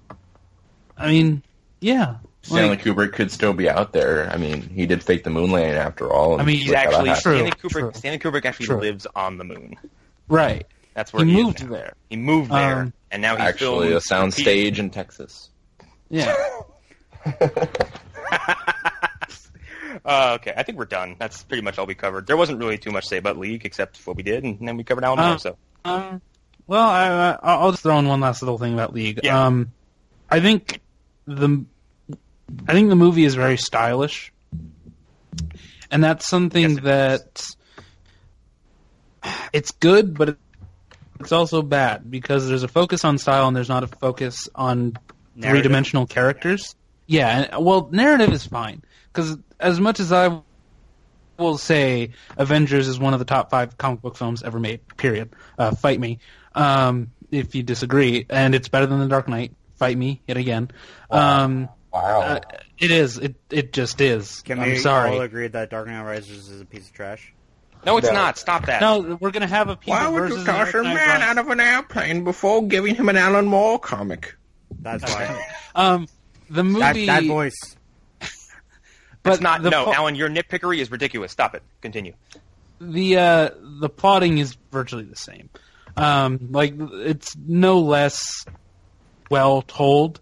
yeah. Stanley Kubrick could still be out there. I mean, he did fake the moon landing after all. He's actually true. Stanley Kubrick actually lives on the moon. Right. That's where he he moved is now. there. He moved there, and now he's actually a sound stage in Texas. Yeah. Okay, I think we're done. That's pretty much all we covered. There wasn't really too much to say about League, except what we did, and then we covered Alan Moore. So, well, I'll just throw in one last little thing about League. Yeah. I think the movie is very stylish, and that's something that it's good, but it's also bad because there's a focus on style and there's not a focus on three-dimensional characters. Yeah, well, narrative is fine because as much as I will say Avengers is one of the top 5 comic book films ever made, period. Fight me if you disagree, and it's better than The Dark Knight. Fight me yet again. Wow. It is. It just is. Can I'm we sorry. all agree that Dark Knight Rises is a piece of trash? no, it's not. Stop that. No, we're gonna have a piece Why of would versus you toss a Dark Knight man Rises. out of an airplane before giving him an Alan Moore comic? That's why. The movie. that voice. but It's not. the No, pl- Alan, your nitpickery is ridiculous. Stop it. Continue. The plotting is virtually the same. It's no less well told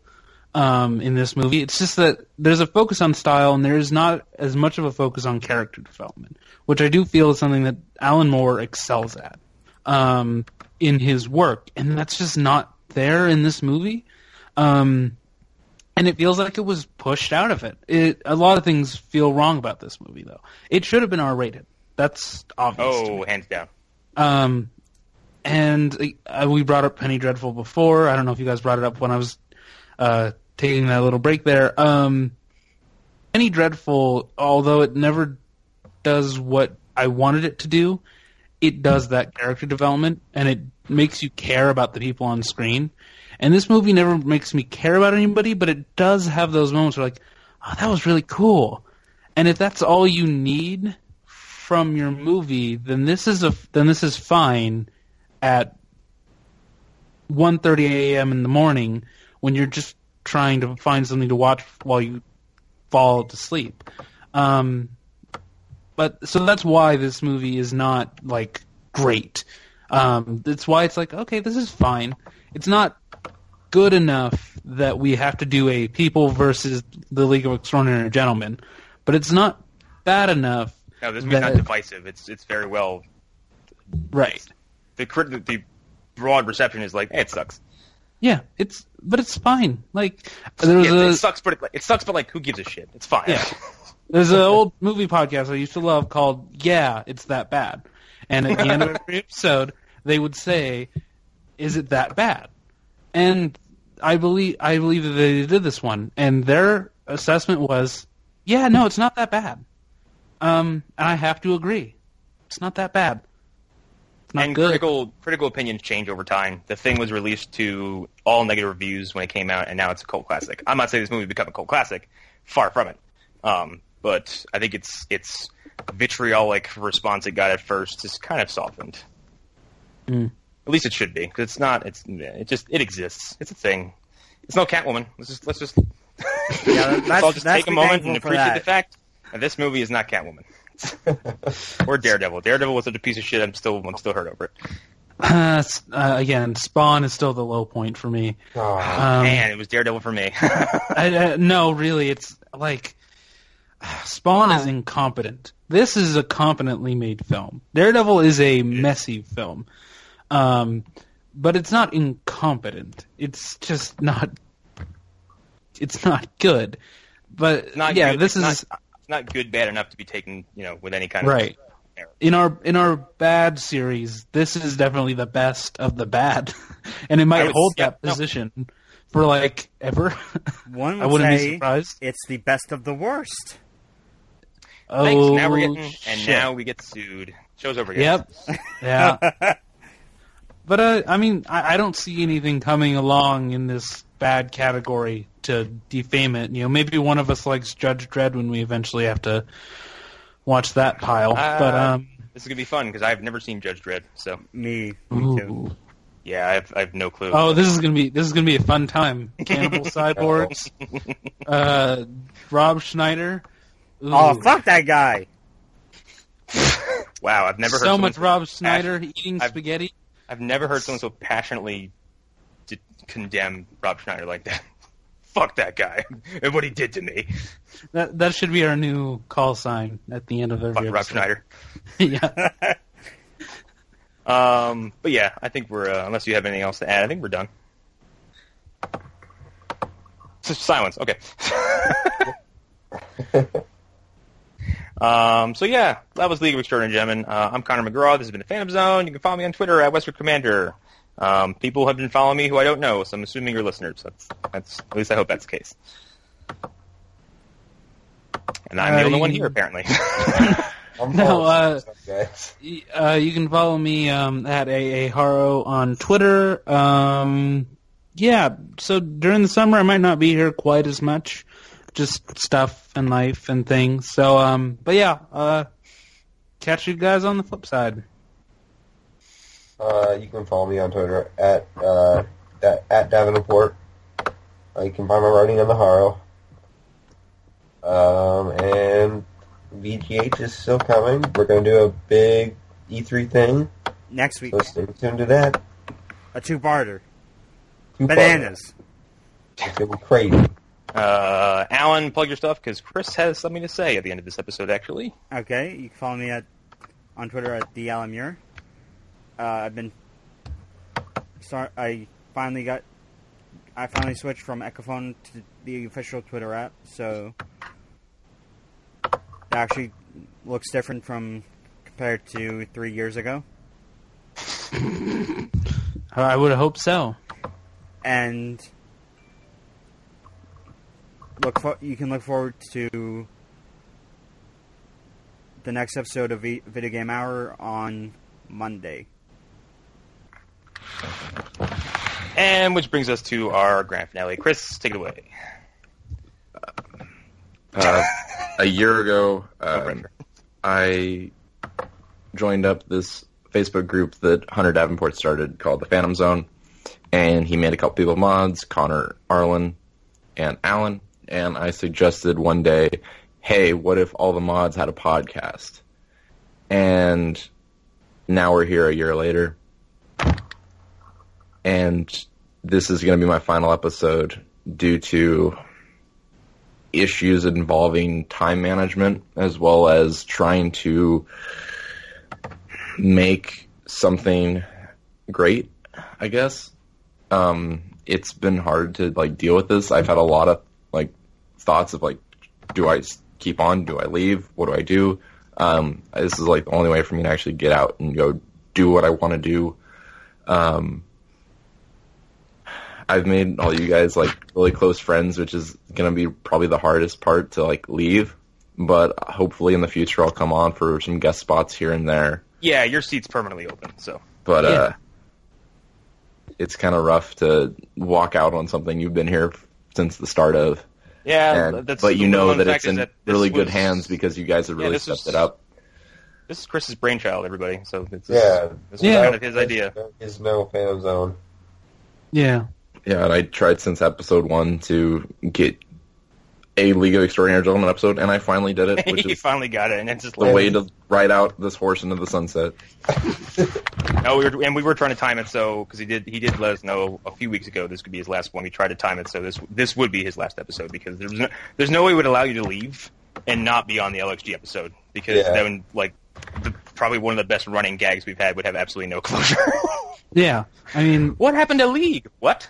in this movie. It's just that there's a focus on style and there is not as much of a focus on character development, which I do feel is something that Alan Moore excels at in his work, and that's just not there in this movie. And it feels like it was pushed out of it. A lot of things feel wrong about this movie, though. It should have been R-rated. That's obvious. to me. Hands down. And we brought up Penny Dreadful before. I don't know if you guys brought it up when I was taking that little break there. Penny Dreadful, although it never does what I wanted it to do, it does that character development, and it makes you care about the people on screen. And this movie never makes me care about anybody, but it does have those moments where, like, oh, that was really cool. And if that's all you need from your movie, then this is fine at 1:30 a.m. in the morning when you're just trying to find something to watch while you fall to sleep. But so that's why this movie is not like great. That's why it's like, okay, this is fine. It's not good enough that we have to do a People versus the League of Extraordinary Gentlemen, but it's not bad enough. No, this movie's not divisive. It's very well. Right. The broad reception is like, hey, it sucks. Yeah, it's fine. Like it sucks, but like, who gives a shit? It's fine. Yeah. There's an old movie podcast I used to love called "Yeah, It's That Bad," and at the end of every episode, they would say, "Is it that bad?" And I believe that they did this one, and their assessment was, "Yeah, no, it's not that bad." And I have to agree, it's not that bad. It's not and good. critical opinions change over time. The Thing was released to all negative reviews when it came out, and now it's a cult classic. I'm not saying this movie will become a cult classic, far from it. But I think its vitriolic response it got at first is kind of softened. Mm. At least it should be, because it's not. It exists. It's a thing. It's no Catwoman. Let's just Yeah, let's all just take a moment and thankful for appreciate that. the fact that this movie is not Catwoman. Or Daredevil. Daredevil was such a piece of shit. I'm still hurt over it. Again, Spawn is still the low point for me. Oh, Man, it was Daredevil for me. No, really, it's like Spawn is incompetent. This is a competently made film. Daredevil is a messy film, but it's not incompetent. It's just not. It's not good. But It's not yeah, good. this It's is It's not good bad enough to be taken, with any kind of right. error. In our bad series, this is definitely the best of the bad, and it might hold that position for like ever. One I would wouldn't be say surprised. it's the best of the worst. Thanks. Oh, Now we're getting, and shit. now we get sued. Show's over. Guys. Yep. Yeah. But I mean, I don't see anything coming along in this bad category to defame it. Maybe one of us likes Judge Dredd when we eventually have to watch that pile. But this is gonna be fun because I've never seen Judge Dredd. So Me too. yeah, I've no clue. oh, this is gonna be a fun time. Cannibal cyborgs, Rob Schneider. Ooh. Oh, fuck that guy! Wow, I've never heard so much Rob so Schneider eating spaghetti. I've never heard someone so passionately condemn Rob Schneider like that. Fuck that guy and what he did to me. That should be our new call sign at the end of every Fuck Rob Schneider. Yeah. But yeah, I think we're unless you have anything else to add, I think we're done. Silence. Okay. So yeah, that was League of Extraordinary Gentlemen. I'm Connor McGraw. This has been the Phantom Zone. You can follow me on Twitter at Western Commander. People have been following me who I don't know, so I'm assuming you're listeners. That's at least I hope that's the case. And I'm the only one here, apparently. No, you can follow me at AAHaro on Twitter. Yeah, so during the summer I might not be here quite as much. Just stuff and life and things. So, but yeah, catch you guys on the flip side. You can follow me on Twitter at Davenport. You can find my writing on the Haro. And VGH is still coming. We're going to do a big E3 thing. Next week. So stay tuned to that. A two-parter. Bananas. It's going to be crazy. Alan, plug your stuff, because Chris has something to say at the end of this episode, actually. Okay, you can follow me on Twitter at TheAlanMuir. I finally switched from Echophone to the official Twitter app, so it actually looks different compared to 3 years ago. I would hope so. And you can look forward to the next episode of Video Game Hour on Monday. And which brings us to our grand finale. Chris, take it away. A year ago, I joined up this Facebook group that Hunter Davenport started called the Phantom Zone, and he made a couple people mods, Connor, Arlen, and Alan, and I suggested one day, hey, what if all the mods had a podcast? And now we're here a year later, and this is going to be my final episode due to issues involving time management as well as trying to make something great, I guess. It's been hard to deal with this. I've had a lot of thoughts of do I keep on? Do I leave? What do I do? This is the only way for me to actually get out and go do what I want to do. I've made all you guys really close friends, which is going to be probably the hardest part to leave. But hopefully in the future I'll come on for some guest spots here and there. Yeah, your seat's permanently open, so. But yeah. It's kind of rough to walk out on something you've been here since the start of. Yeah, but you know that it's in really good hands because you guys have really stepped it up. This is Chris's brainchild, everybody. So this was kind of his idea. His no Phantom Zone. Yeah. Yeah, and I tried since episode 1 to get a League of Extraordinary Gentlemen episode, and I finally did it. Which He is finally got it, and it's just the way to ride out this horse into the sunset. No, we were trying to time it because he did let us know a few weeks ago this could be his last one. We tried to time it so this would be his last episode because there's no way we would allow you to leave and not be on the LXG episode because then probably one of the best running gags we've had would have absolutely no closure. Yeah, I mean, what happened to League? What?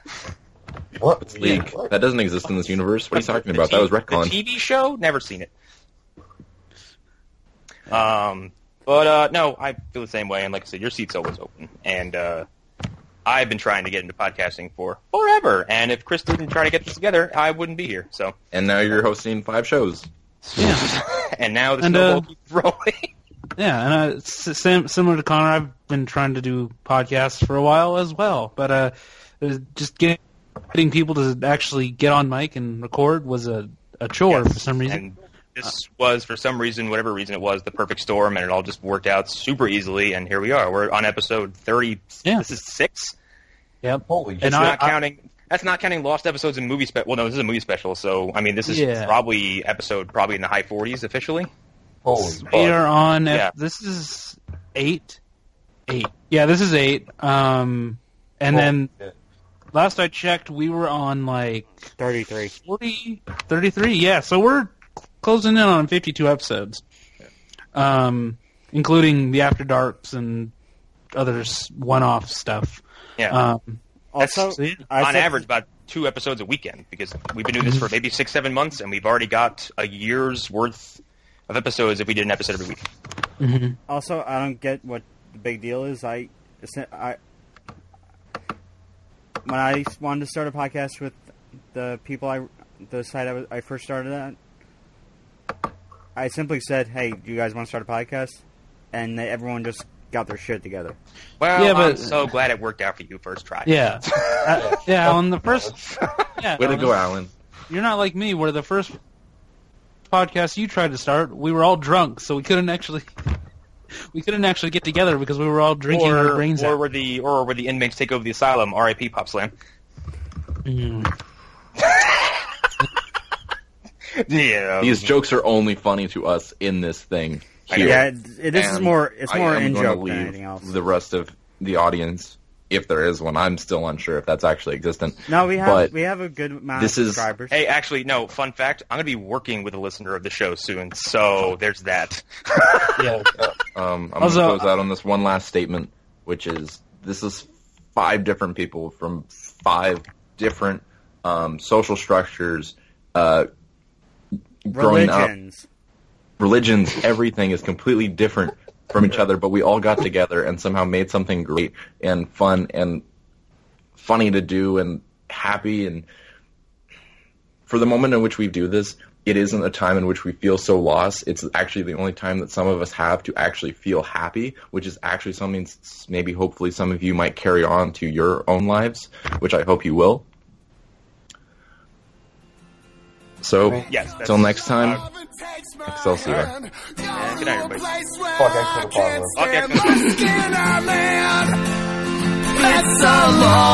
What's League? What? That doesn't exist in this universe. What are you talking about? That was retcon. The TV show? Never seen it. But no, I feel the same way. And like I said, your seat's always open. And I've been trying to get into podcasting for forever. And if Chris didn't try to get this together, I wouldn't be here. So. And now you're hosting 5 shows. Yeah. And now the snowball keeps rolling. Yeah, and similar to Connor, I've been trying to do podcasts for a while as well. But just getting people to actually get on mic and record was a chore for some reason. And this was, for some reason, whatever reason it was, the perfect storm, and it all just worked out super easily, and here we are. We're on episode 30. Yeah. This is 6? Yep. Holy shit. And That's not counting lost episodes and movie special. Well, no, this is a movie special, so, I mean, this is probably in the high 40s officially. Holy fuck. We are on. This is 8. 8. Yeah, this is 8. And then last I checked, we were on like 33. 40, 33. Yeah, so we're closing in on 52 episodes, including the After Darks and other one-off stuff. Yeah. Also, on average, about 2 episodes a weekend, because we've been doing this for maybe 6-7 months, and we've already got a year's worth of episodes if we did an episode every week. Mm-hmm. Also, I don't get what the big deal is. When I wanted to start a podcast with the people the site I first started at, I simply said, "Hey, do you guys want to start a podcast?" And everyone just got their shit together. Well, Yeah, but- I'm so glad it worked out for you first try. Yeah. On the first... Yeah, Way to go, Alan. You're not like me, where the first podcast you tried to start, we were all drunk, so we couldn't actually get together because we were all drinking our brains out. Or where the inmates take over the asylum. R.I.P. Pop Slam. Yeah. These jokes are only funny to us in this thing here. Yeah, this is And more. It's I more am in gonna joke than leave anything else. The rest of the audience, if there is one, I'm still unsure if that's actually existent. No, we But have a good amount this of is- subscribers. Hey, actually, no, fun fact, I'm going to be working with a listener of the show soon, so there's that. Yeah. I'm going to Also- close out on this one last statement, which is this is 5 different people from 5 different social structures, growing up. Religions, everything is completely different from each other, but we all got together and somehow made something great and fun and funny to do and happy. And for the moment in which we do this, it isn't a time in which we feel so lost. It's actually the only time that some of us have to actually feel happy, which is actually something maybe hopefully some of you might carry on to your own lives, which I hope you will. So, Yes, till next time, Excelsior. And good night, everybody. Fuck X for the Okay. It's a long